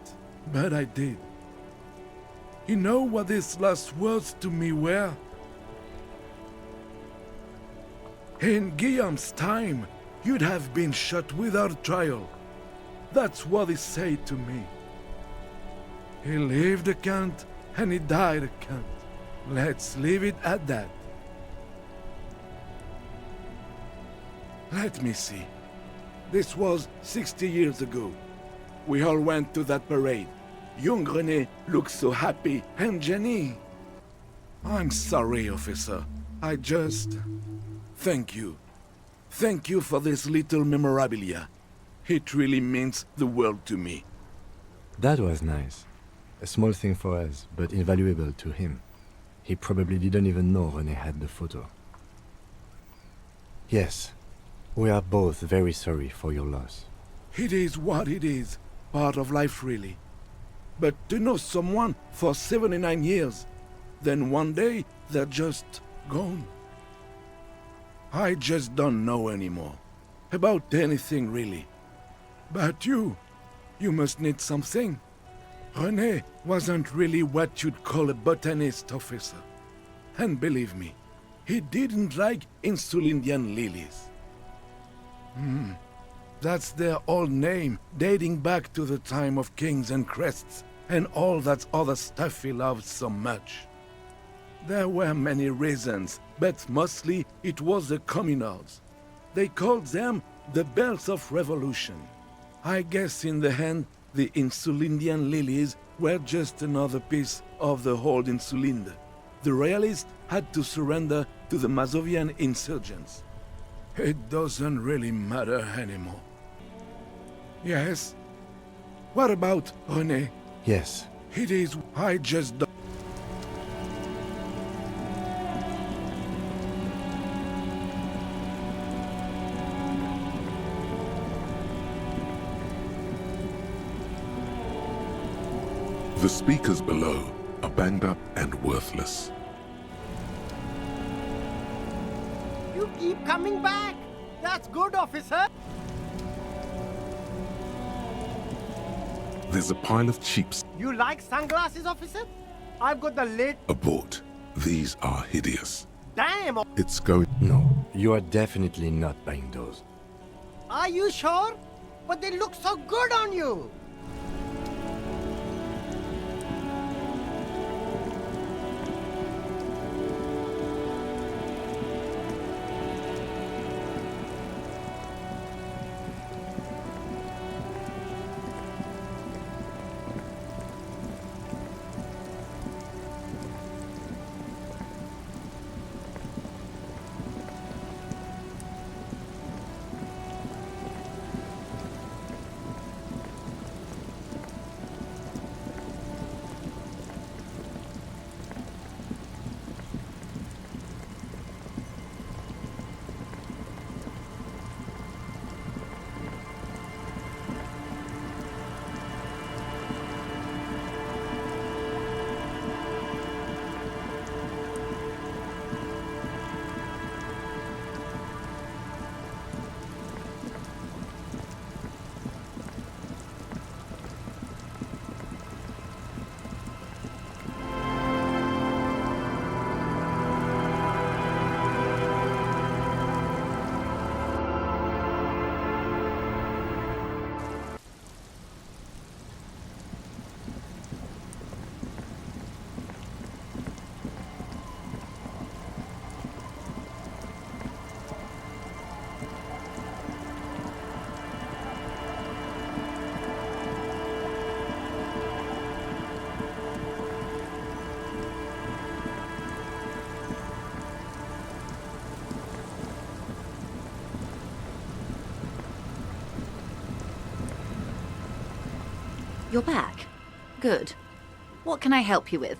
but I did. You know what his last words to me were? In Guillaume's time, you'd have been shot without trial. That's what he said to me. He lived a cunt, and he died a cunt. Let's leave it at that. Let me see. This was 60 years ago. We all went to that parade. Young René looked so happy, and Jenny... I'm sorry, officer. I just... Thank you. Thank you for this little memorabilia. It really means the world to me. That was nice. A small thing for us, but invaluable to him. He probably didn't even know René had the photo. Yes, we are both very sorry for your loss. It is what it is. Part of life, really. But to know someone for 79 years, then one day they're just gone. I just don't know anymore. About anything, really. But you must need something. René wasn't really what you'd call a botanist, officer. And believe me, he didn't like Insulindian lilies. That's their old name, dating back to the time of kings and crests, and all that other stuff he loved so much. There were many reasons, but mostly it was the communals. They called them the bells of revolution. I guess in the end, the Insulindian lilies were just another piece of the whole Insulinde. The royalists had to surrender to the Mazovian insurgents. It doesn't really matter anymore. Yes? What about René? Yes. It is... I just don't... The speakers below are banged up and worthless. You keep coming back. That's good, officer. There's a pile of cheaps. You like sunglasses, officer? I've got the lid. Abort. These are hideous. Damn! It's going... No, you are definitely not buying those. Are you sure? But they look so good on you. You're back. Good. What can I help you with?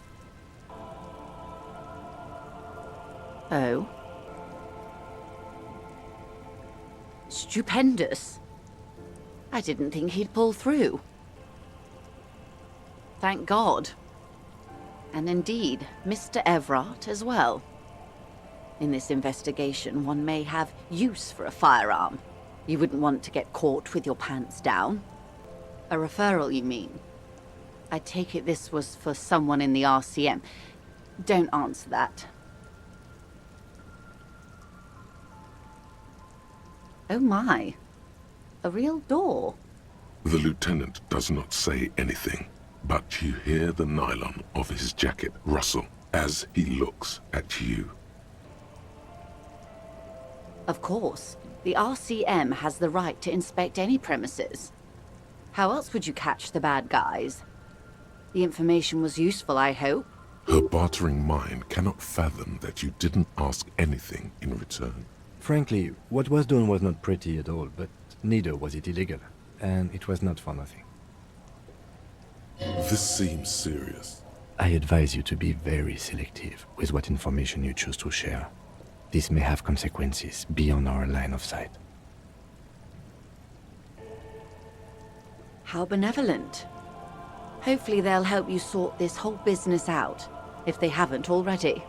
Oh. Stupendous. I didn't think he'd pull through. Thank God. And indeed, Mr. Everard as well. In this investigation, one may have use for a firearm. You wouldn't want to get caught with your pants down. A referral, you mean? I take it this was for someone in the RCM. Don't answer that. Oh my. A real door. The lieutenant does not say anything, but you hear the nylon of his jacket rustle as he looks at you. Of course. The RCM has the right to inspect any premises. How else would you catch the bad guys? The information was useful, I hope. Her bartering mind cannot fathom that you didn't ask anything in return. Frankly, what was done was not pretty at all, but neither was it illegal, and it was not for nothing. This seems serious. I advise you to be very selective with what information you choose to share. This may have consequences beyond our line of sight. How benevolent. Hopefully they'll help you sort this whole business out, if they haven't already.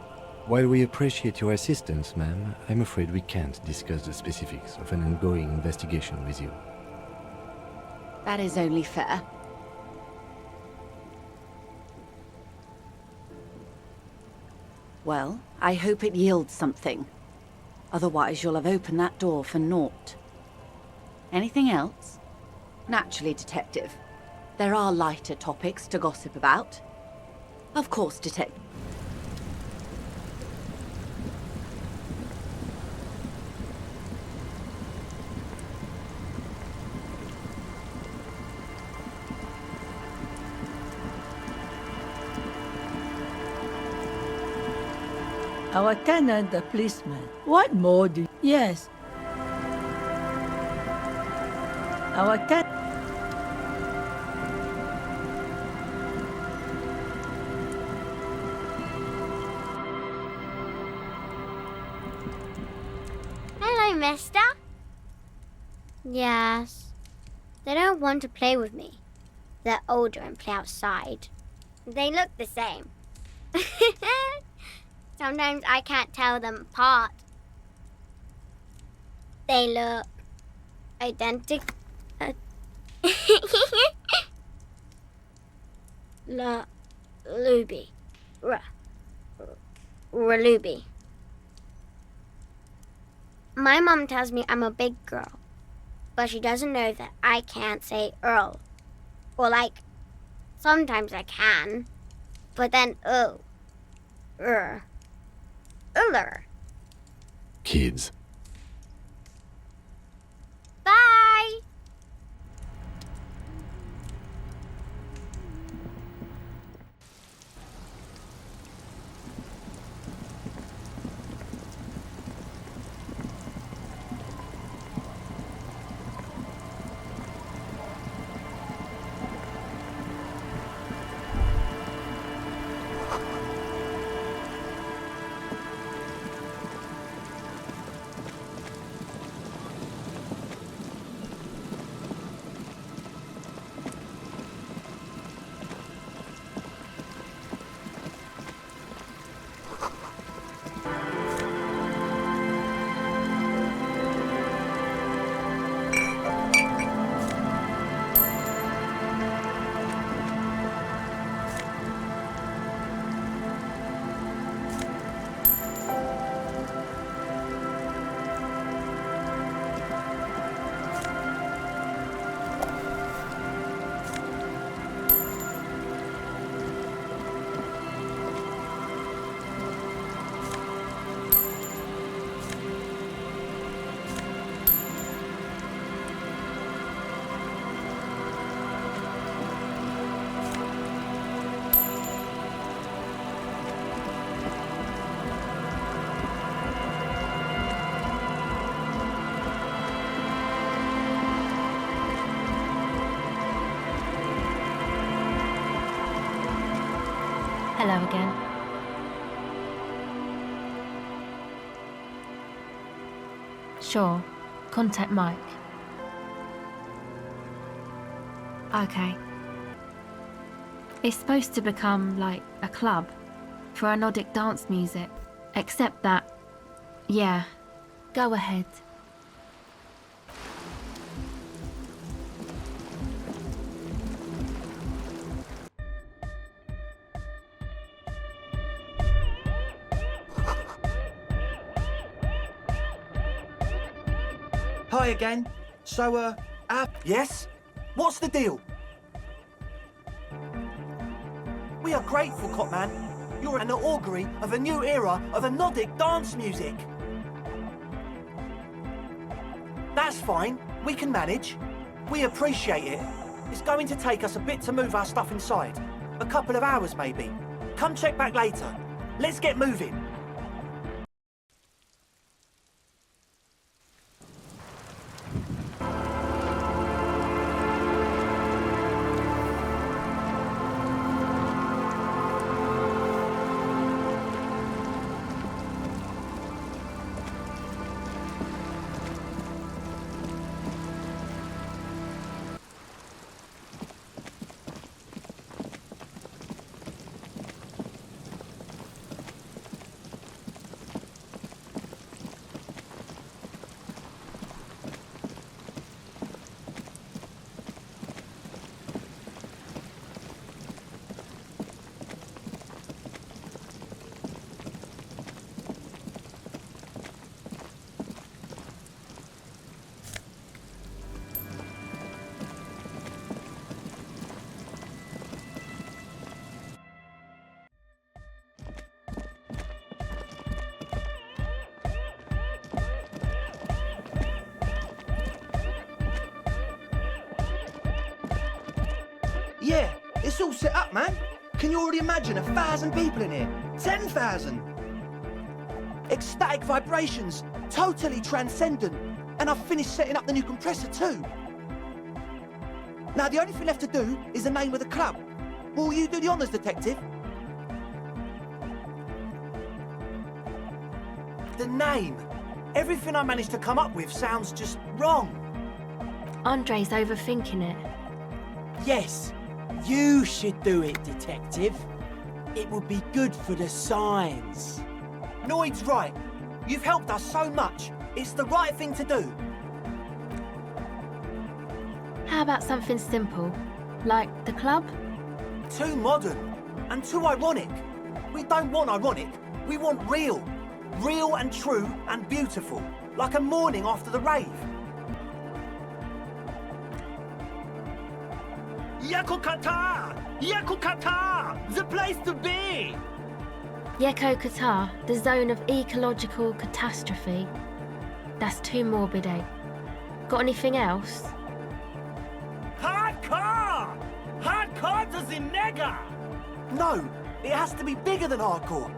While we appreciate your assistance, ma'am, I'm afraid we can't discuss the specifics of an ongoing investigation with you. That is only fair. Well, I hope it yields something. Otherwise, you'll have opened that door for naught. Anything else? Naturally, Detective. There are lighter topics to gossip about. Of course, Detective. Our tenant, the policeman. What more do you... Yes. Our tenant... Hello, mister. Yes. They don't want to play with me. They're older and play outside. They look the same. Sometimes I can't tell them apart. They look identical. Luby. Raluby. My mom tells me I'm a big girl, but she doesn't know that I can't say Earl. Or sometimes I can, but then Uller. Kids. Bye! Hello again. Sure. Contact Mike. Okay. It's supposed to become like a club for Nordic dance music. Except that, yeah, go ahead. Hi again. So, yes? What's the deal? We are grateful, Copman. You're an augury of a new era of Nordic dance music. That's fine. We can manage. We appreciate it. It's going to take us a bit to move our stuff inside. A couple of hours, maybe. Come check back later. Let's get moving. Yeah, it's all set up, man. Can you already imagine 1,000 people in here? 10,000! Ecstatic vibrations, totally transcendent. And I've finished setting up the new compressor too. Now the only thing left to do is the name of the club. Will you do the honours, detective? The name. Everything I managed to come up with sounds just wrong. Andre's overthinking it. Yes, you should do it, detective. It would be good for the signs. Noid's right. You've helped us so much. It's the right thing to do. How about something simple? Like the club? Too modern and too ironic. We don't want ironic. We want real. Real and true and beautiful. Like a morning after the rave. Yakukata! Yakukata! The place to be! Yeko Qatar, the zone of ecological catastrophe. That's too morbid, eh? Got anything else? Hardcore! Hardcore to the mega! No, it has to be bigger than hardcore.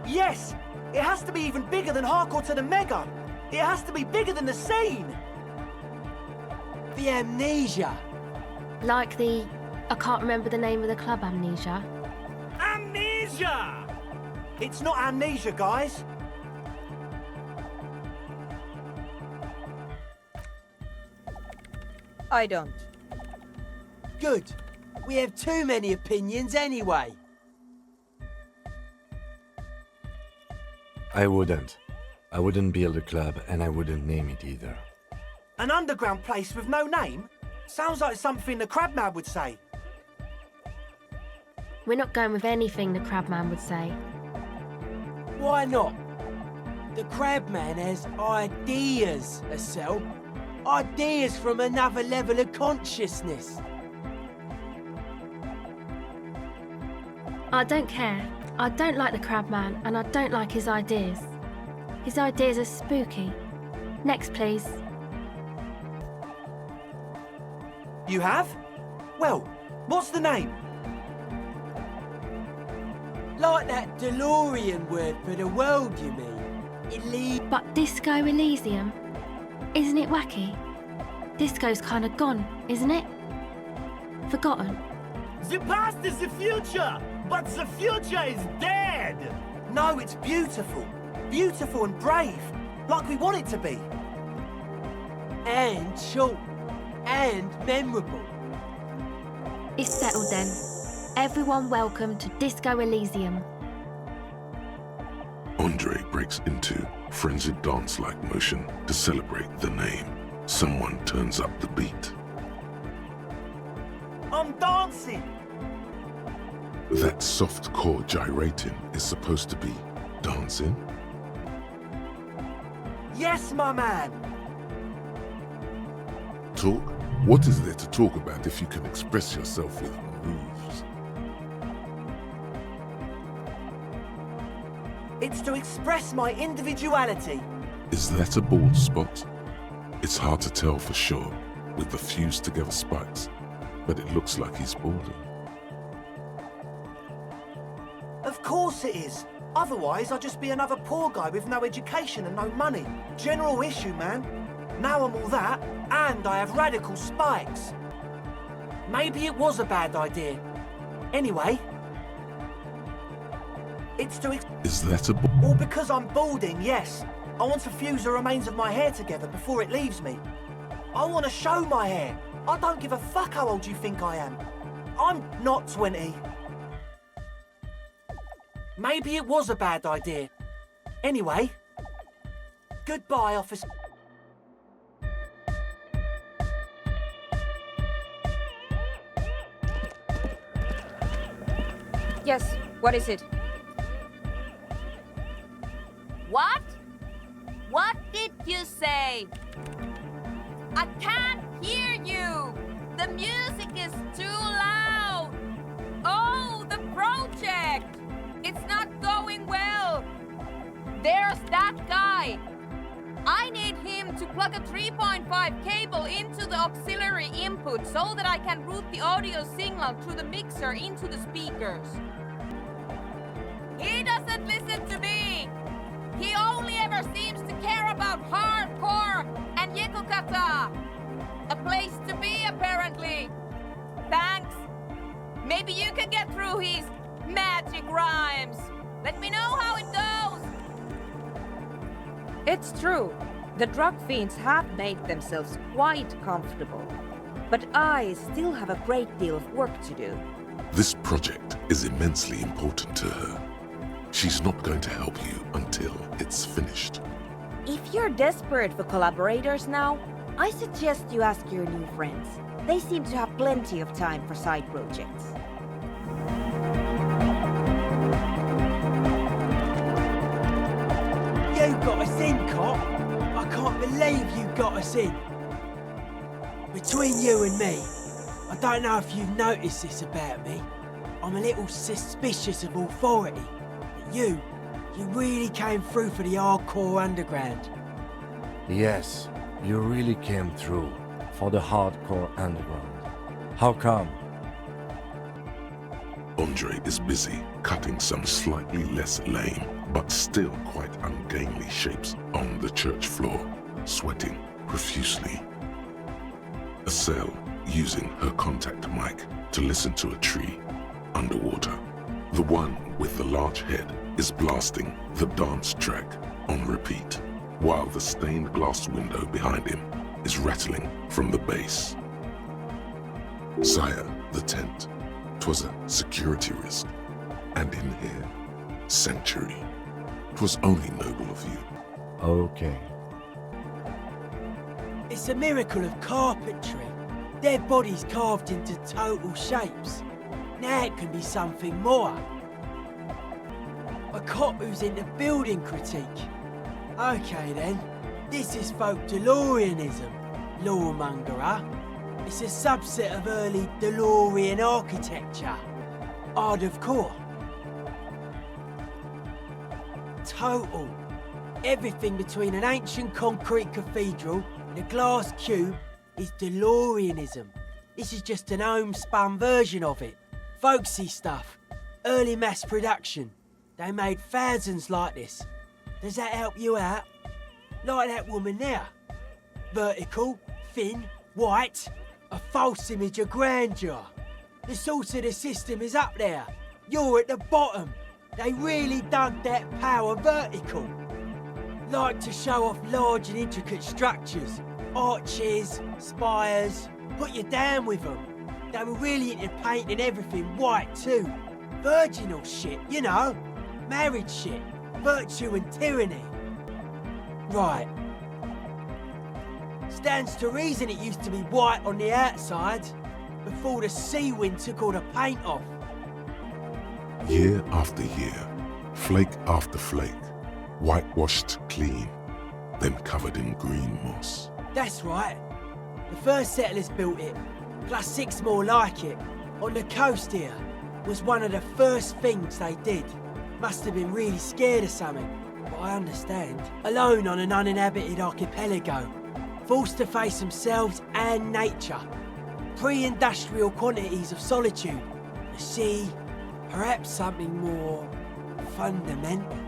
Yes, it has to be even bigger than hardcore to the mega. It has to be bigger than the scene. The amnesia. Like the... I can't remember the name of the club, Amnesia. Amnesia! It's not amnesia, guys. I don't. Good. We have too many opinions anyway. I wouldn't. I wouldn't build a club, and I wouldn't name it either. An underground place with no name? Sounds like something the Crabman would say. We're not going with anything the Crabman would say. Why not? The Crabman has ideas, Estelle. Ideas from another level of consciousness. I don't care. I don't like the Crabman, and I don't like his ideas. His ideas are spooky. Next, please. You have? Well, what's the name? Like that DeLorean word for the world, you mean? But Disco Elysium? Isn't it wacky? Disco's kind of gone, isn't it? Forgotten. The past is the future! But the future is dead! No, it's beautiful. Beautiful and brave. Like we want it to be. And short. And memorable. It's settled then. Everyone welcome to Disco Elysium. Andre breaks into frenzied dance-like motion to celebrate the name. Someone turns up the beat. I'm dancing! That soft core gyrating is supposed to be dancing? Yes, my man! Talk? What is there to talk about if you can express yourself with moves? It's to express my individuality. Is that a bald spot? It's hard to tell for sure with the fused together spikes, but it looks like he's balding. Of course it is. Otherwise, I'd just be another poor guy with no education and no money. General issue, man. Now I'm all that, and I have radical spikes. Maybe it was a bad idea. Anyway, it's to Is that a Or because I'm balding, yes. I want to fuse the remains of my hair together before it leaves me. I want to show my hair. I don't give a fuck how old you think I am. I'm not 20. Maybe it was a bad idea. Anyway, goodbye, officer. Yes, what is it? What? What did you say? I can't hear you! The music is too loud! Oh, the project! It's not going well! There's that guy! I need him to plug a 3.5 cable into the auxiliary input so that I can route the audio signal through the mixer into the speakers. He doesn't listen to me! He only ever seems to care about hardcore and yekukata. A place to be, apparently. Thanks. Maybe you can get through his magic rhymes. Let me know how it goes. It's true. The drug fiends have made themselves quite comfortable. But I still have a great deal of work to do. This project is immensely important to her. She's not going to help you until it's finished. If you're desperate for collaborators now, I suggest you ask your new friends. They seem to have plenty of time for side projects. You got us in, cop. I can't believe you got us in. Between you and me, I don't know if you've noticed this about me. I'm a little suspicious of authority. But you really came through for the hardcore underground. Yes, you really came through for the hardcore underground. How come? Andre is busy cutting some slightly less lame, but still quite ungainly shapes on the church floor, sweating profusely. Estelle using her contact mic to listen to a tree underwater. The one with the large head is blasting the dance track on repeat, while the stained glass window behind him is rattling from the bass. Sire, the tent. 'Twas a security risk, and in here, sanctuary. 'Twas only noble of you. Okay. It's a miracle of carpentry. Their bodies carved into total shapes. Now it can be something more. A cop who's into building critique. Okay then, this is folk DeLoreanism, lawmongerer. It's a subset of early DeLorean architecture. Art of core. Total. Everything between an ancient concrete cathedral and a glass cube is DeLoreanism. This is just an homespun version of it. Folksy stuff. Early mass production. They made thousands like this. Does that help you out? Like that woman there. Vertical, thin, white. A false image of grandeur. The source of the system is up there. You're at the bottom. They really dug that power vertical. Like to show off large and intricate structures. Arches, spires, put you down with them. They were really into painting everything white too. Virginal shit, you know. Marriage shit. Virtue and tyranny. Right. Stands to reason it used to be white on the outside before the sea wind took all the paint off. Year after year, flake after flake, whitewashed clean, then covered in green moss. That's right. The first settlers built it, plus 6 more like it, on the coast here. Was one of the first things they did. Must have been really scared of something, but I understand. Alone on an uninhabited archipelago, forced to face themselves and nature. Pre-industrial quantities of solitude, the sea, perhaps something more fundamental.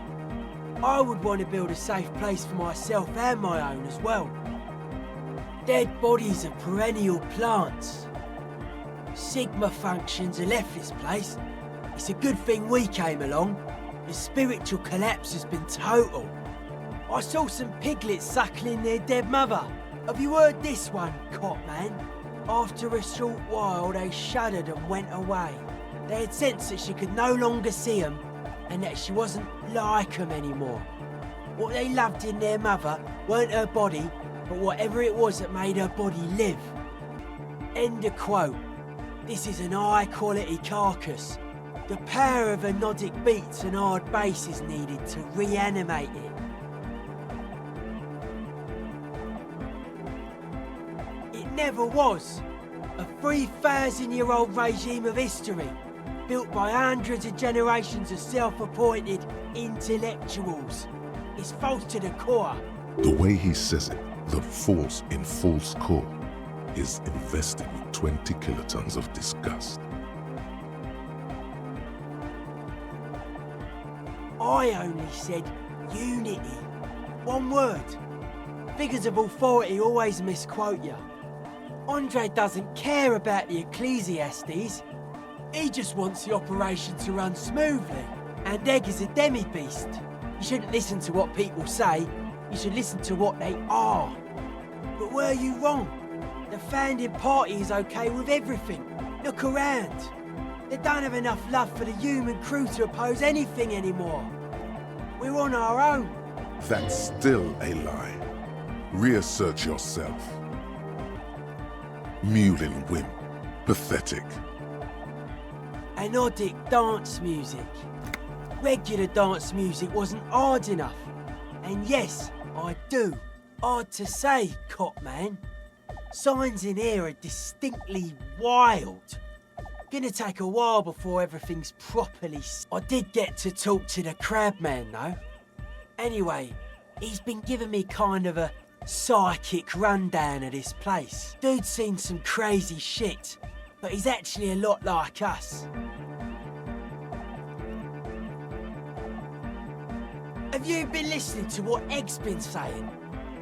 I would want to build a safe place for myself and my own as well. Dead bodies of perennial plants. Sigma functions have left this place. It's a good thing we came along. The spiritual collapse has been total. I saw some piglets suckling their dead mother. Have you heard this one, Cop Man? After a short while, they shuddered and went away. They had sensed that she could no longer see them, and that she wasn't like them anymore. What they loved in their mother weren't her body, but whatever it was that made her body live. End of quote. This is an high-quality carcass. The power of anodic beats and hard bass is needed to reanimate it. It never was. A 3,000-year-old regime of history, built by hundreds of generations of self-appointed intellectuals. It's false to the core. The way he says it, the force in false core, is invested with 20 kilotons of disgust. I only said unity. One word. Figures of authority always misquote you. Andre doesn't care about the Ecclesiastes. He just wants the operation to run smoothly. And Egg is a demi-beast. You shouldn't listen to what people say. You should listen to what they are. But were you wrong? The founding party is okay with everything. Look around. They don't have enough love for the human crew to oppose anything anymore. We're on our own. That's still a lie. Reassert yourself. Mewling wimp. Pathetic. Anodic dance music. Regular dance music wasn't hard enough. And yes, I do. Hard to say, Cop Man. Signs in here are distinctly wild. Gonna take a while before everything's properly I did get to talk to the crab man though. Anyway, he's been giving me kind of a psychic rundown of this place. Dude's seen some crazy shit, but he's actually a lot like us. Have you been listening to what Egg's been saying?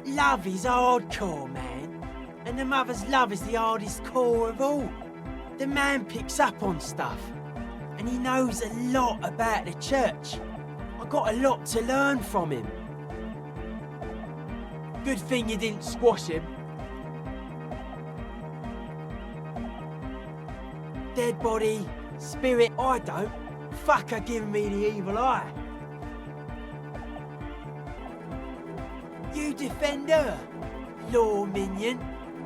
Love is hardcore, man. And the mother's love is the hardest core of all. The man picks up on stuff. And he knows a lot about the church. I got a lot to learn from him. Good thing you didn't squash him. Dead body, spirit, I don't. Fuck her giving me the evil eye. You defend her, law minion.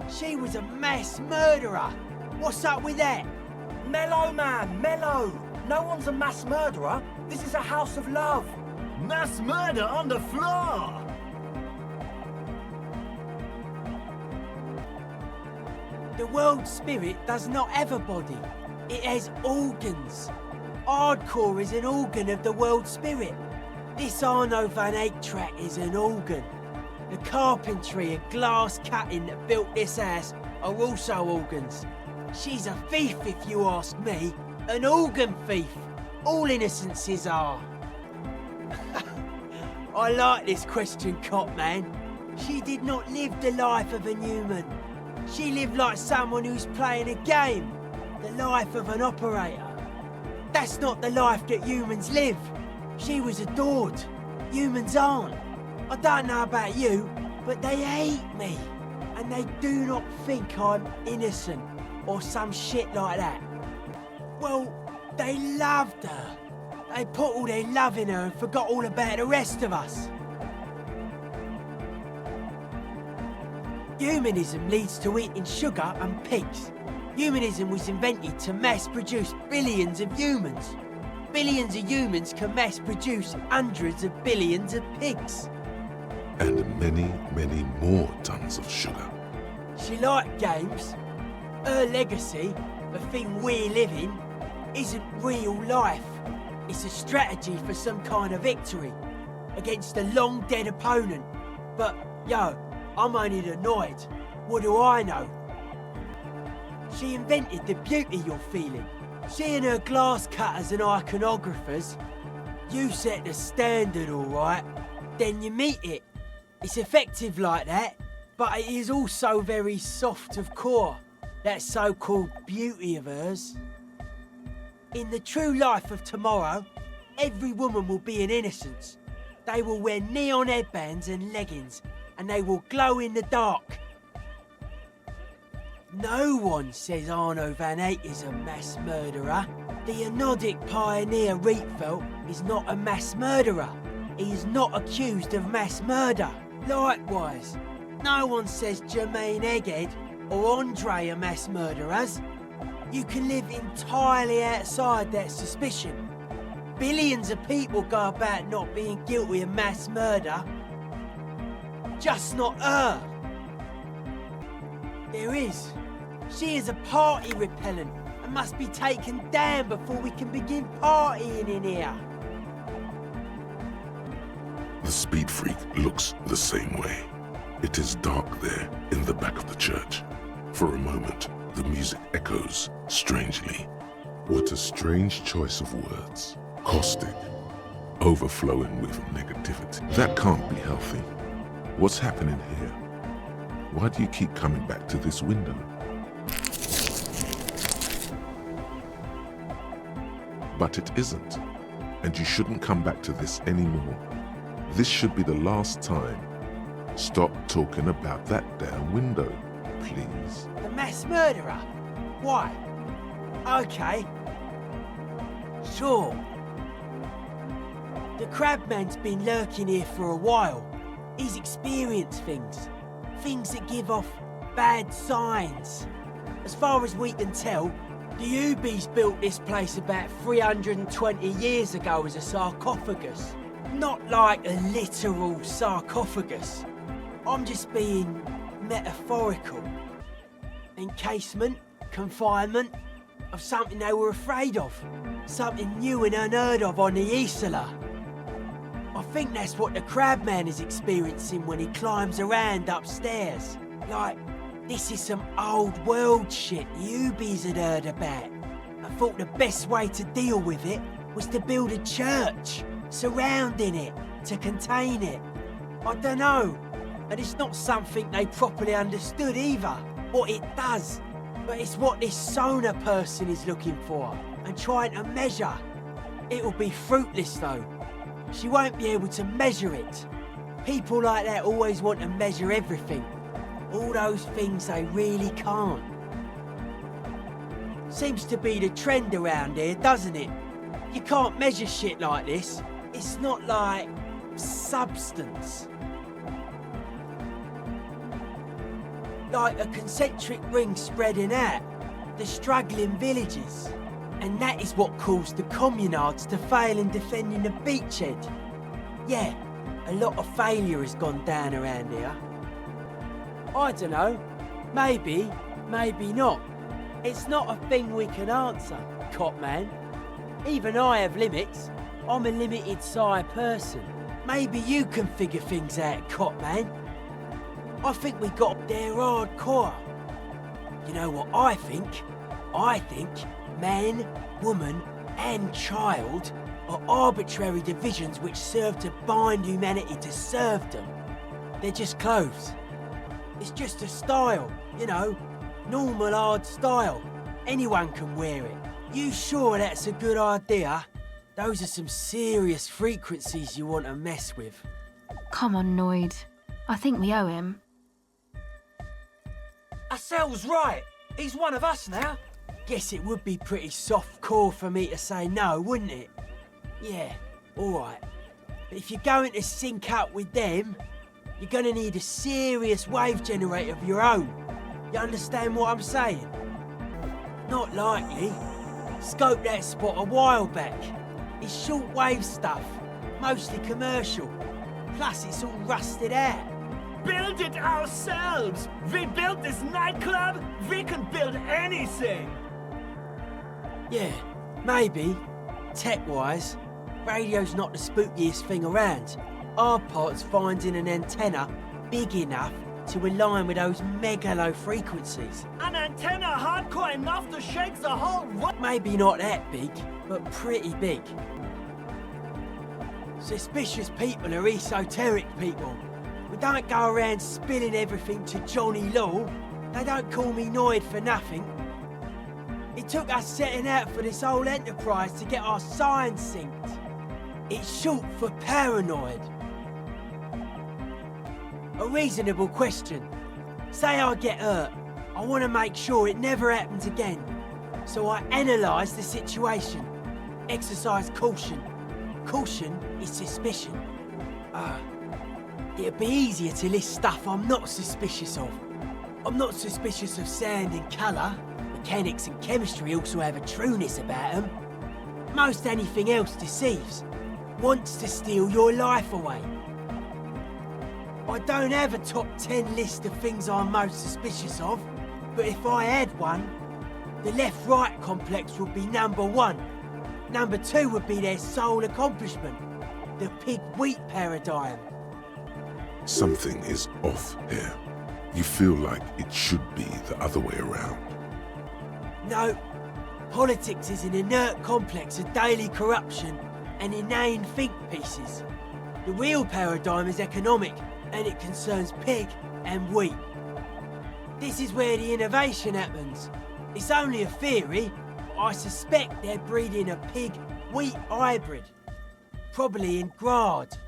She was a mass murderer. What's up with that? Mellow, man, mellow. No one's a mass murderer. This is a house of love. Mass murder on the floor! The world spirit does not have a body. It has organs. Hardcore is an organ of the world spirit. This Arno van Eyck track is an organ. The carpentry and glass cutting that built this house are also organs. She's a thief, if you ask me. An organ thief. All innocences are. I like this question, Cop Man. She did not live the life of a Newman. She lived like someone who's playing a game. The life of an operator. That's not the life that humans live. She was adored. Humans aren't. I don't know about you, but they hate me. And they do not think I'm innocent or some shit like that. Well, they loved her. They put all their love in her and forgot all about the rest of us. Humanism leads to eating sugar and pigs. Humanism was invented to mass-produce billions of humans. Billions of humans can mass-produce hundreds of billions of pigs. And many, many more tons of sugar. She liked games. Her legacy, the thing we live in, isn't real life. It's a strategy for some kind of victory against a long-dead opponent. But, yo, I'm only annoyed. What do I know? She invented the beauty you're feeling. She and her glass cutters and iconographers. You set the standard, alright. Then you meet it. It's effective like that, but it is also very soft of core. That so-called beauty of hers. In the true life of tomorrow, every woman will be an innocence. They will wear neon headbands and leggings, and they will glow in the dark. No one says Arno van Eyck is a mass murderer. The anodic pioneer Rietveld is not a mass murderer. He is not accused of mass murder. Likewise, no one says Jermaine Egghead or Andre are mass murderers. You can live entirely outside that suspicion. Billions of people go about not being guilty of mass murder. Just not her. There is. She is a party repellent and must be taken down before we can begin partying in here. The speed freak looks the same way. It is dark there in the back of the church. For a moment, the music echoes strangely. What a strange choice of words. Caustic, overflowing with negativity. That can't be healthy. What's happening here? Why do you keep coming back to this window? But it isn't, and you shouldn't come back to this anymore. This should be the last time. Stop talking about that damn window, please. The mass murderer? Why? Okay. Sure. The Crabman's been lurking here for a while. He's experienced things. Things that give off bad signs. As far as we can tell, the Ubies built this place about 320 years ago as a sarcophagus. Not like a literal sarcophagus. I'm just being metaphorical. Encasement, confinement, of something they were afraid of. Something new and unheard of on the Isla. I think that's what the Crabman is experiencing when he climbs around upstairs. Like, this is some old world shit Ubies had heard about. I thought the best way to deal with it was to build a church, surrounding it, to contain it. I don't know, and it's not something they properly understood either, what it does. But it's what this Sona person is looking for, and trying to measure. It'll be fruitless though. She won't be able to measure it. People like that always want to measure everything. All those things they really can't. Seems to be the trend around here, doesn't it? You can't measure shit like this. It's not like substance. Like a concentric ring spreading out, the struggling villages. And that is what caused the communards to fail in defending the beachhead. Yeah, a lot of failure has gone down around here. I don't know. Maybe, maybe not. It's not a thing we can answer, Copman. Even I have limits. I'm a limited size person. Maybe you can figure things out, Copman. I think we got there hardcore. You know what I think? I think man, woman, and child are arbitrary divisions which serve to bind humanity to serfdom. They're just clothes. It's just a style, you know, normal hard style. Anyone can wear it. You sure that's a good idea? Those are some serious frequencies you want to mess with. Come on, Noid. I think we owe him. Asel's right. He's one of us now. Guess it would be pretty soft-core for me to say no, wouldn't it? Yeah, alright. But if you're going to sync up with them, you're gonna need a serious wave generator of your own. You understand what I'm saying? Not likely. Scoped that spot a while back. It's short-wave stuff, mostly commercial. Plus, it's all rusted out. Build it ourselves! We built this nightclub, we can build anything! Yeah, maybe. Tech-wise, radio's not the spookiest thing around. Our part's finding an antenna big enough to align with those mega-low frequencies. An antenna hardcore enough to shake the whole world! Maybe not that big, but pretty big. Suspicious people are esoteric people. We don't go around spilling everything to Johnny Law. They don't call me Noid for nothing. It took us setting out for this whole enterprise to get our signs synced. It's short for paranoid. A reasonable question. Say I get hurt. I want to make sure it never happens again. So I analyse the situation. Exercise caution. Caution is suspicion. It'd be easier to list stuff I'm not suspicious of. I'm not suspicious of sound and colour. Mechanics and chemistry also have a trueness about them. Most anything else deceives. Wants to steal your life away. I don't have a top 10 list of things I'm most suspicious of, but if I had one, the left-right complex would be number 1. Number 2 would be their sole accomplishment, the pig-wheat paradigm. Something is off here. You feel like it should be the other way around. No, politics is an inert complex of daily corruption and inane think pieces. The real paradigm is economic, and it concerns pig and wheat. This is where the innovation happens. It's only a theory, but I suspect they're breeding a pig-wheat hybrid. Probably in Grad.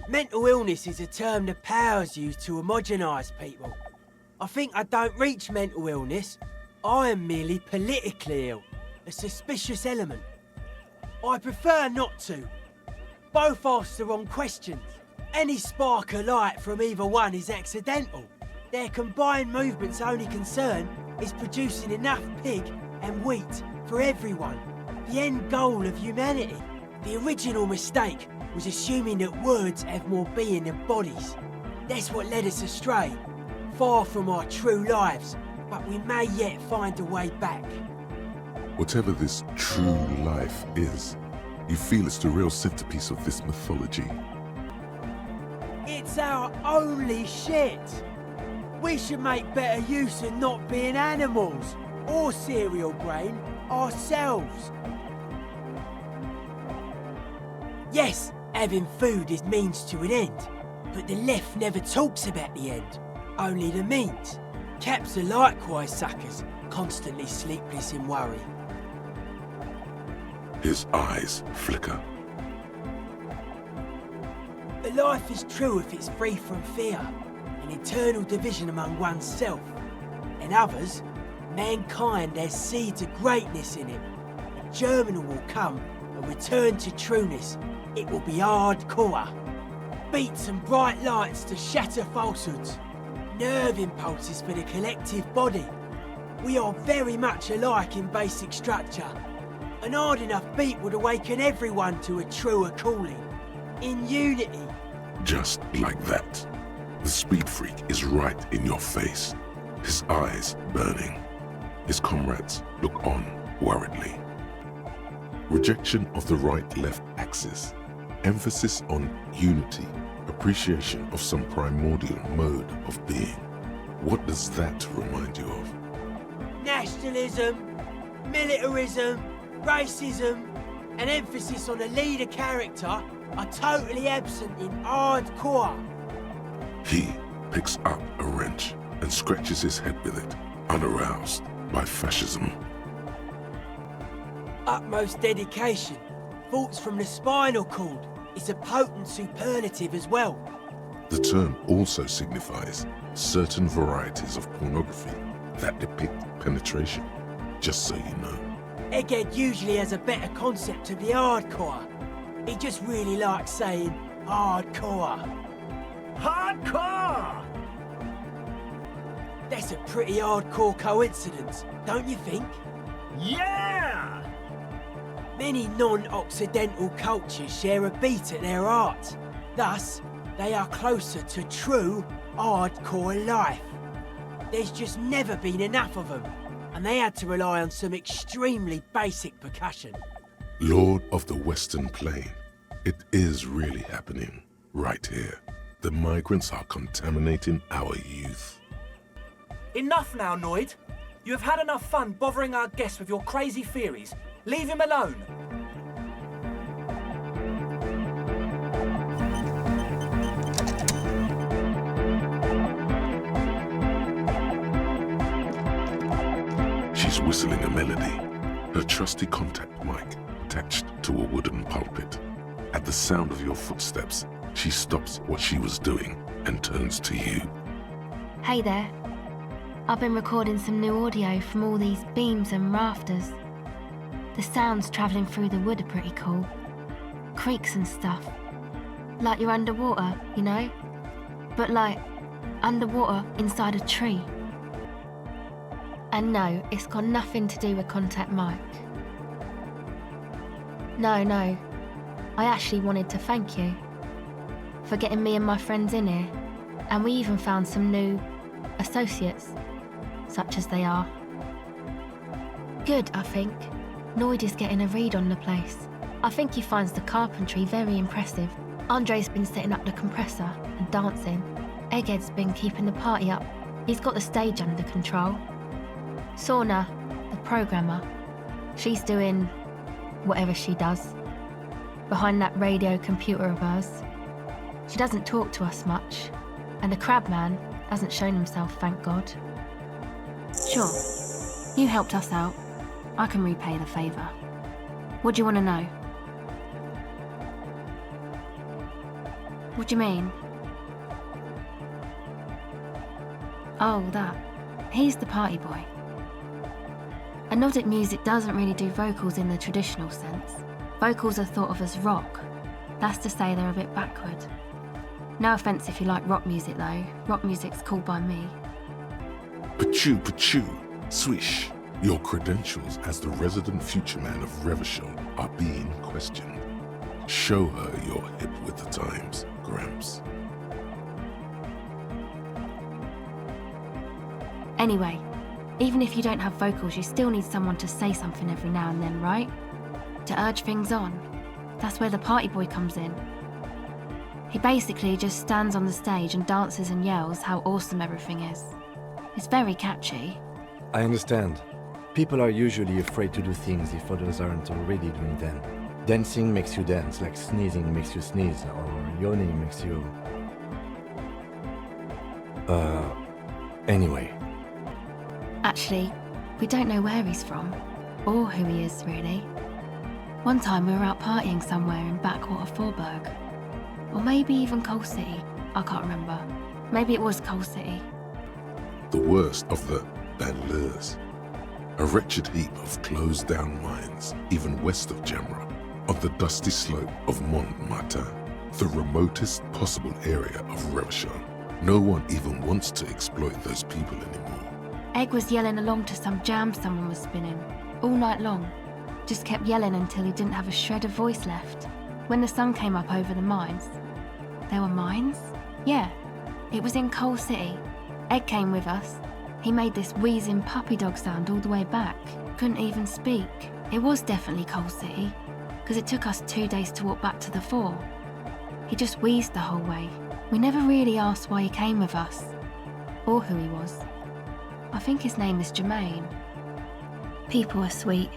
Mental illness is a term the powers use to homogenise people. I think I don't reach mental illness. I am merely politically ill, a suspicious element. I prefer not to. Both ask the wrong questions. Any spark of light from either one is accidental. Their combined movement's only concern is producing enough pig and wheat for everyone. The end goal of humanity. The original mistake was assuming that words have more being than bodies. That's what led us astray, far from our true lives, but we may yet find a way back. Whatever this true life is, you feel it's the real centerpiece of this mythology. It's our only shit. We should make better use of not being animals, or cereal grain, ourselves. Yes, having food is means to an end, but the left never talks about the end, only the means. Caps are likewise suckers, constantly sleepless in worry. His eyes flicker. A life is true if it's free from fear, an eternal division among oneself. And others, mankind has seeds of greatness in him. A germinal will come, a return to trueness. It will be hardcore. Beats and bright lights to shatter falsehoods. Nerve impulses for the collective body. We are very much alike in basic structure. An hard enough beat would awaken everyone to a truer calling. In unity. Just like that. The speed freak is right in your face. His eyes burning. His comrades look on worriedly. Rejection of the right-left axis. Emphasis on unity. Appreciation of some primordial mode of being. What does that remind you of? Nationalism, militarism, racism, and emphasis on a leader character are totally absent in hardcore. He picks up a wrench and scratches his head with it, unaroused by fascism. Utmost dedication. Thoughts from the spinal cord. It's a potent superlative as well. The term also signifies certain varieties of pornography that depict penetration, just so you know. Egghead usually has a better concept of the hardcore. He just really likes saying hardcore. Hardcore! That's a pretty hardcore coincidence, don't you think? Yeah! Many non-Occidental cultures share a beat at their art. Thus, they are closer to true hardcore life. There's just never been enough of them, and they had to rely on some extremely basic percussion. Lord of the Western Plain, it is really happening right here. The migrants are contaminating our youth. Enough now, Noid. You have had enough fun bothering our guests with your crazy theories. Leave him alone. She's whistling a melody, her trusty contact mic attached to a wooden pulpit. At the sound of your footsteps, she stops what she was doing and turns to you. Hey there. I've been recording some new audio from all these beams and rafters. The sounds travelling through the wood are pretty cool. Creaks and stuff. Like you're underwater, you know? But like, underwater inside a tree. And no, it's got nothing to do with contact mic. No. I actually wanted to thank you for getting me and my friends in here. And we even found some new associates, such as they are. Good, I think. Noid is getting a read on the place. I think he finds the carpentry very impressive. Andre's been setting up the compressor and dancing. Egghead's been keeping the party up. He's got the stage under control. Sauna, the programmer, she's doing whatever she does behind that radio computer of hers. She doesn't talk to us much, and the crabman hasn't shown himself, thank God. Sure, you helped us out. I can repay the favour. What do you want to know? What do you mean? Oh, that. He's the party boy. Anodic music doesn't really do vocals in the traditional sense. Vocals are thought of as rock. That's to say they're a bit backward. No offence if you like rock music though. Rock music's cool by me. Pachoo, swish. Your credentials as the resident future man of Revachol are being questioned. Show her you're hip with the times, Gramps. Anyway, even if you don't have vocals, you still need someone to say something every now and then, right? To urge things on. That's where the party boy comes in. He basically just stands on the stage and dances and yells how awesome everything is. It's very catchy. I understand. People are usually afraid to do things if others aren't already doing them. Dancing makes you dance, like sneezing makes you sneeze, or yawning makes you... Anyway. Actually, we don't know where he's from, or who he is, really. One time we were out partying somewhere in backwater Forburg. Or maybe even Coal City, I can't remember. Maybe it was Coal City. The worst of the banlieues. A wretched heap of closed-down mines, even west of Jamra, on the dusty slope of Montmartin, the remotest possible area of Revachol. No one even wants to exploit those people anymore. Egg was yelling along to some jam someone was spinning, all night long. Just kept yelling until he didn't have a shred of voice left. When the sun came up over the mines. There were mines? Yeah, it was in Coal City. Egg came with us. He made this wheezing puppy dog sound all the way back. Couldn't even speak. It was definitely Coal City, because it took us 2 days to walk back to the fort. He just wheezed the whole way. We never really asked why he came with us, or who he was. I think his name is Jermaine. People are sweet.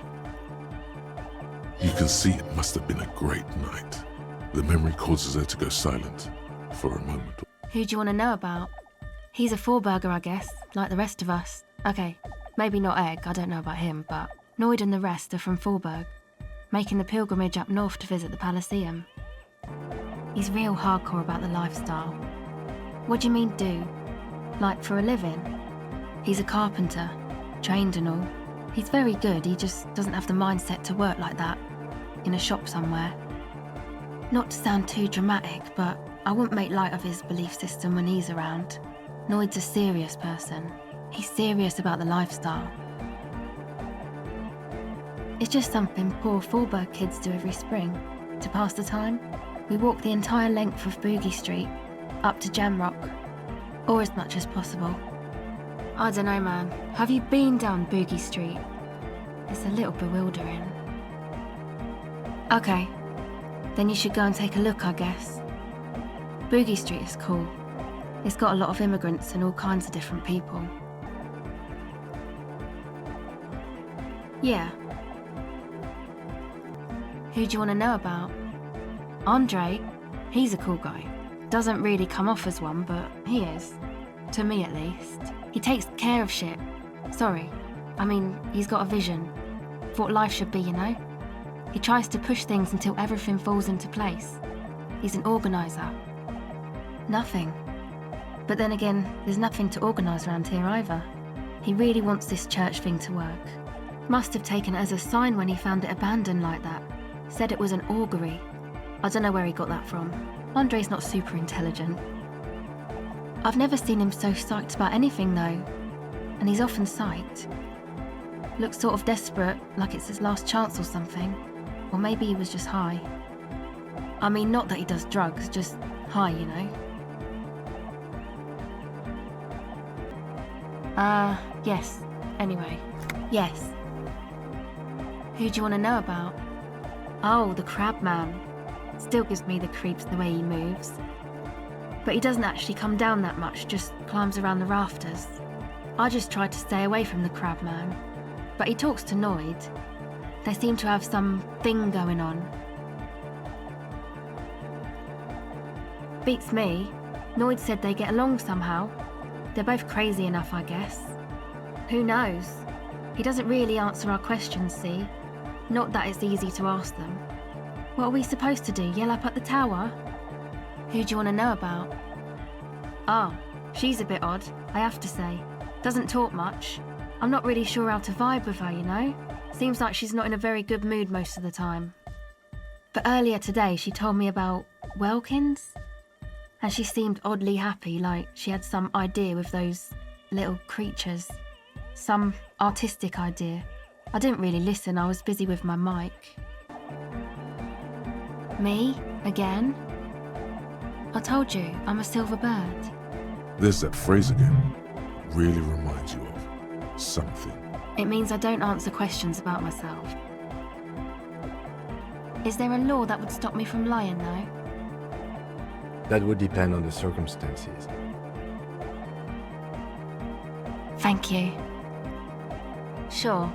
You can see it must have been a great night. The memory causes her to go silent for a moment. Who do you want to know about? He's a Forburger, I guess, like the rest of us. Okay, maybe not Egg, I don't know about him, but Noid and the rest are from Forburg. making the pilgrimage up north to visit the Elysium. He's real hardcore about the lifestyle. What do you mean do? Like for a living? He's a carpenter, trained and all. He's very good, he just doesn't have the mindset to work like that, in a shop somewhere. Not to sound too dramatic, but I wouldn't make light of his belief system when he's around. Noid's a serious person. He's serious about the lifestyle. It's just something poor Fallberg kids do every spring. To pass the time, we walk the entire length of Boogie Street, up to Jamrock, or as much as possible. I don't know, man. Have you been down Boogie Street? It's a little bewildering. Okay, then you should go and take a look, I guess. Boogie Street is cool. It's got a lot of immigrants and all kinds of different people. Yeah. Who do you want to know about? Andre. He's a cool guy. Doesn't really come off as one, but he is. To me, at least. He takes care of shit. Sorry. I mean, he's got a vision. For what life should be, you know? He tries to push things until everything falls into place. He's an organiser. Nothing. But then again, there's nothing to organise around here either. He really wants this church thing to work. Must have taken it as a sign when he found it abandoned like that. Said it was an augury. I don't know where he got that from. Andre's not super intelligent. I've never seen him so psyched about anything though. And he's often psyched. Looks sort of desperate, like it's his last chance or something. Or maybe he was just high. I mean, not that he does drugs, just high, you know. Yes. Anyway. Yes. Who do you want to know about? Oh, the crab man. Still gives me the creeps the way he moves. But he doesn't actually come down that much, just climbs around the rafters. I just tried to stay away from the crab man. But he talks to Noid. They seem to have some thing going on. Beats me. Noid said they get along somehow. They're both crazy enough, I guess. Who knows? He doesn't really answer our questions, see? Not that it's easy to ask them. What are we supposed to do, yell up at the tower? Who do you want to know about? Ah, she's a bit odd, I have to say. Doesn't talk much. I'm not really sure how to vibe with her, you know? Seems like she's not in a very good mood most of the time. But earlier today she told me about Welkins? And she seemed oddly happy, like she had some idea with those little creatures. Some artistic idea. I didn't really listen, I was busy with my mic. Me? Again? I told you, I'm a silver bird. There's that phrase again. Really reminds you of something. It means I don't answer questions about myself. Is there a law that would stop me from lying, though? That would depend on the circumstances. Thank you. Sure.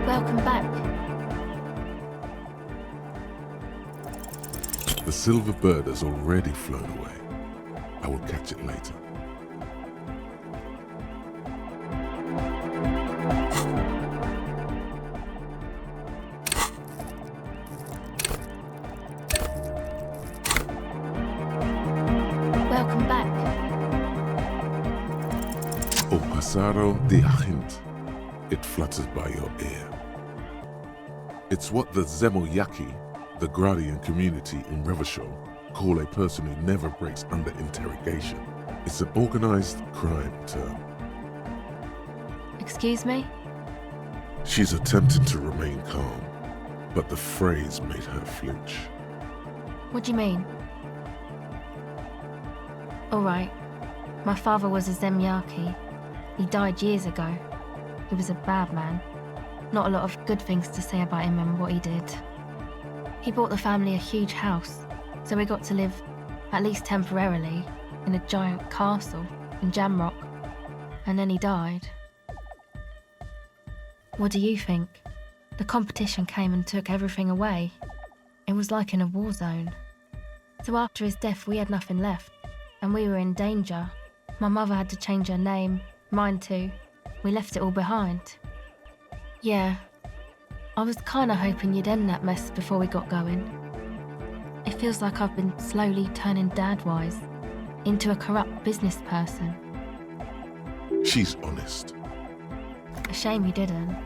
Welcome back. The silver bird has already flown away. I will catch it later. Welcome back. O pasaro de agint. It flutters by your ear. It's what the Zemoyaki, the Gradian community in Revachol, call a person who never breaks under interrogation. It's an organized crime term. Excuse me? She's attempting to remain calm, but the phrase made her flinch. What do you mean? Alright, my father was a Zemyaki. He died years ago. He was a bad man. Not a lot of good things to say about him and what he did. He bought the family a huge house, so we got to live, at least temporarily, in a giant castle in Jamrock. And then he died. What do you think? The competition came and took everything away. It was like in a war zone. So after his death, we had nothing left, and we were in danger. My mother had to change her name, mine too. We left it all behind. Yeah, I was kinda hoping you'd end that mess before we got going. It feels like I've been slowly turning dad-wise into a corrupt business person. She's honest. A shame you didn't.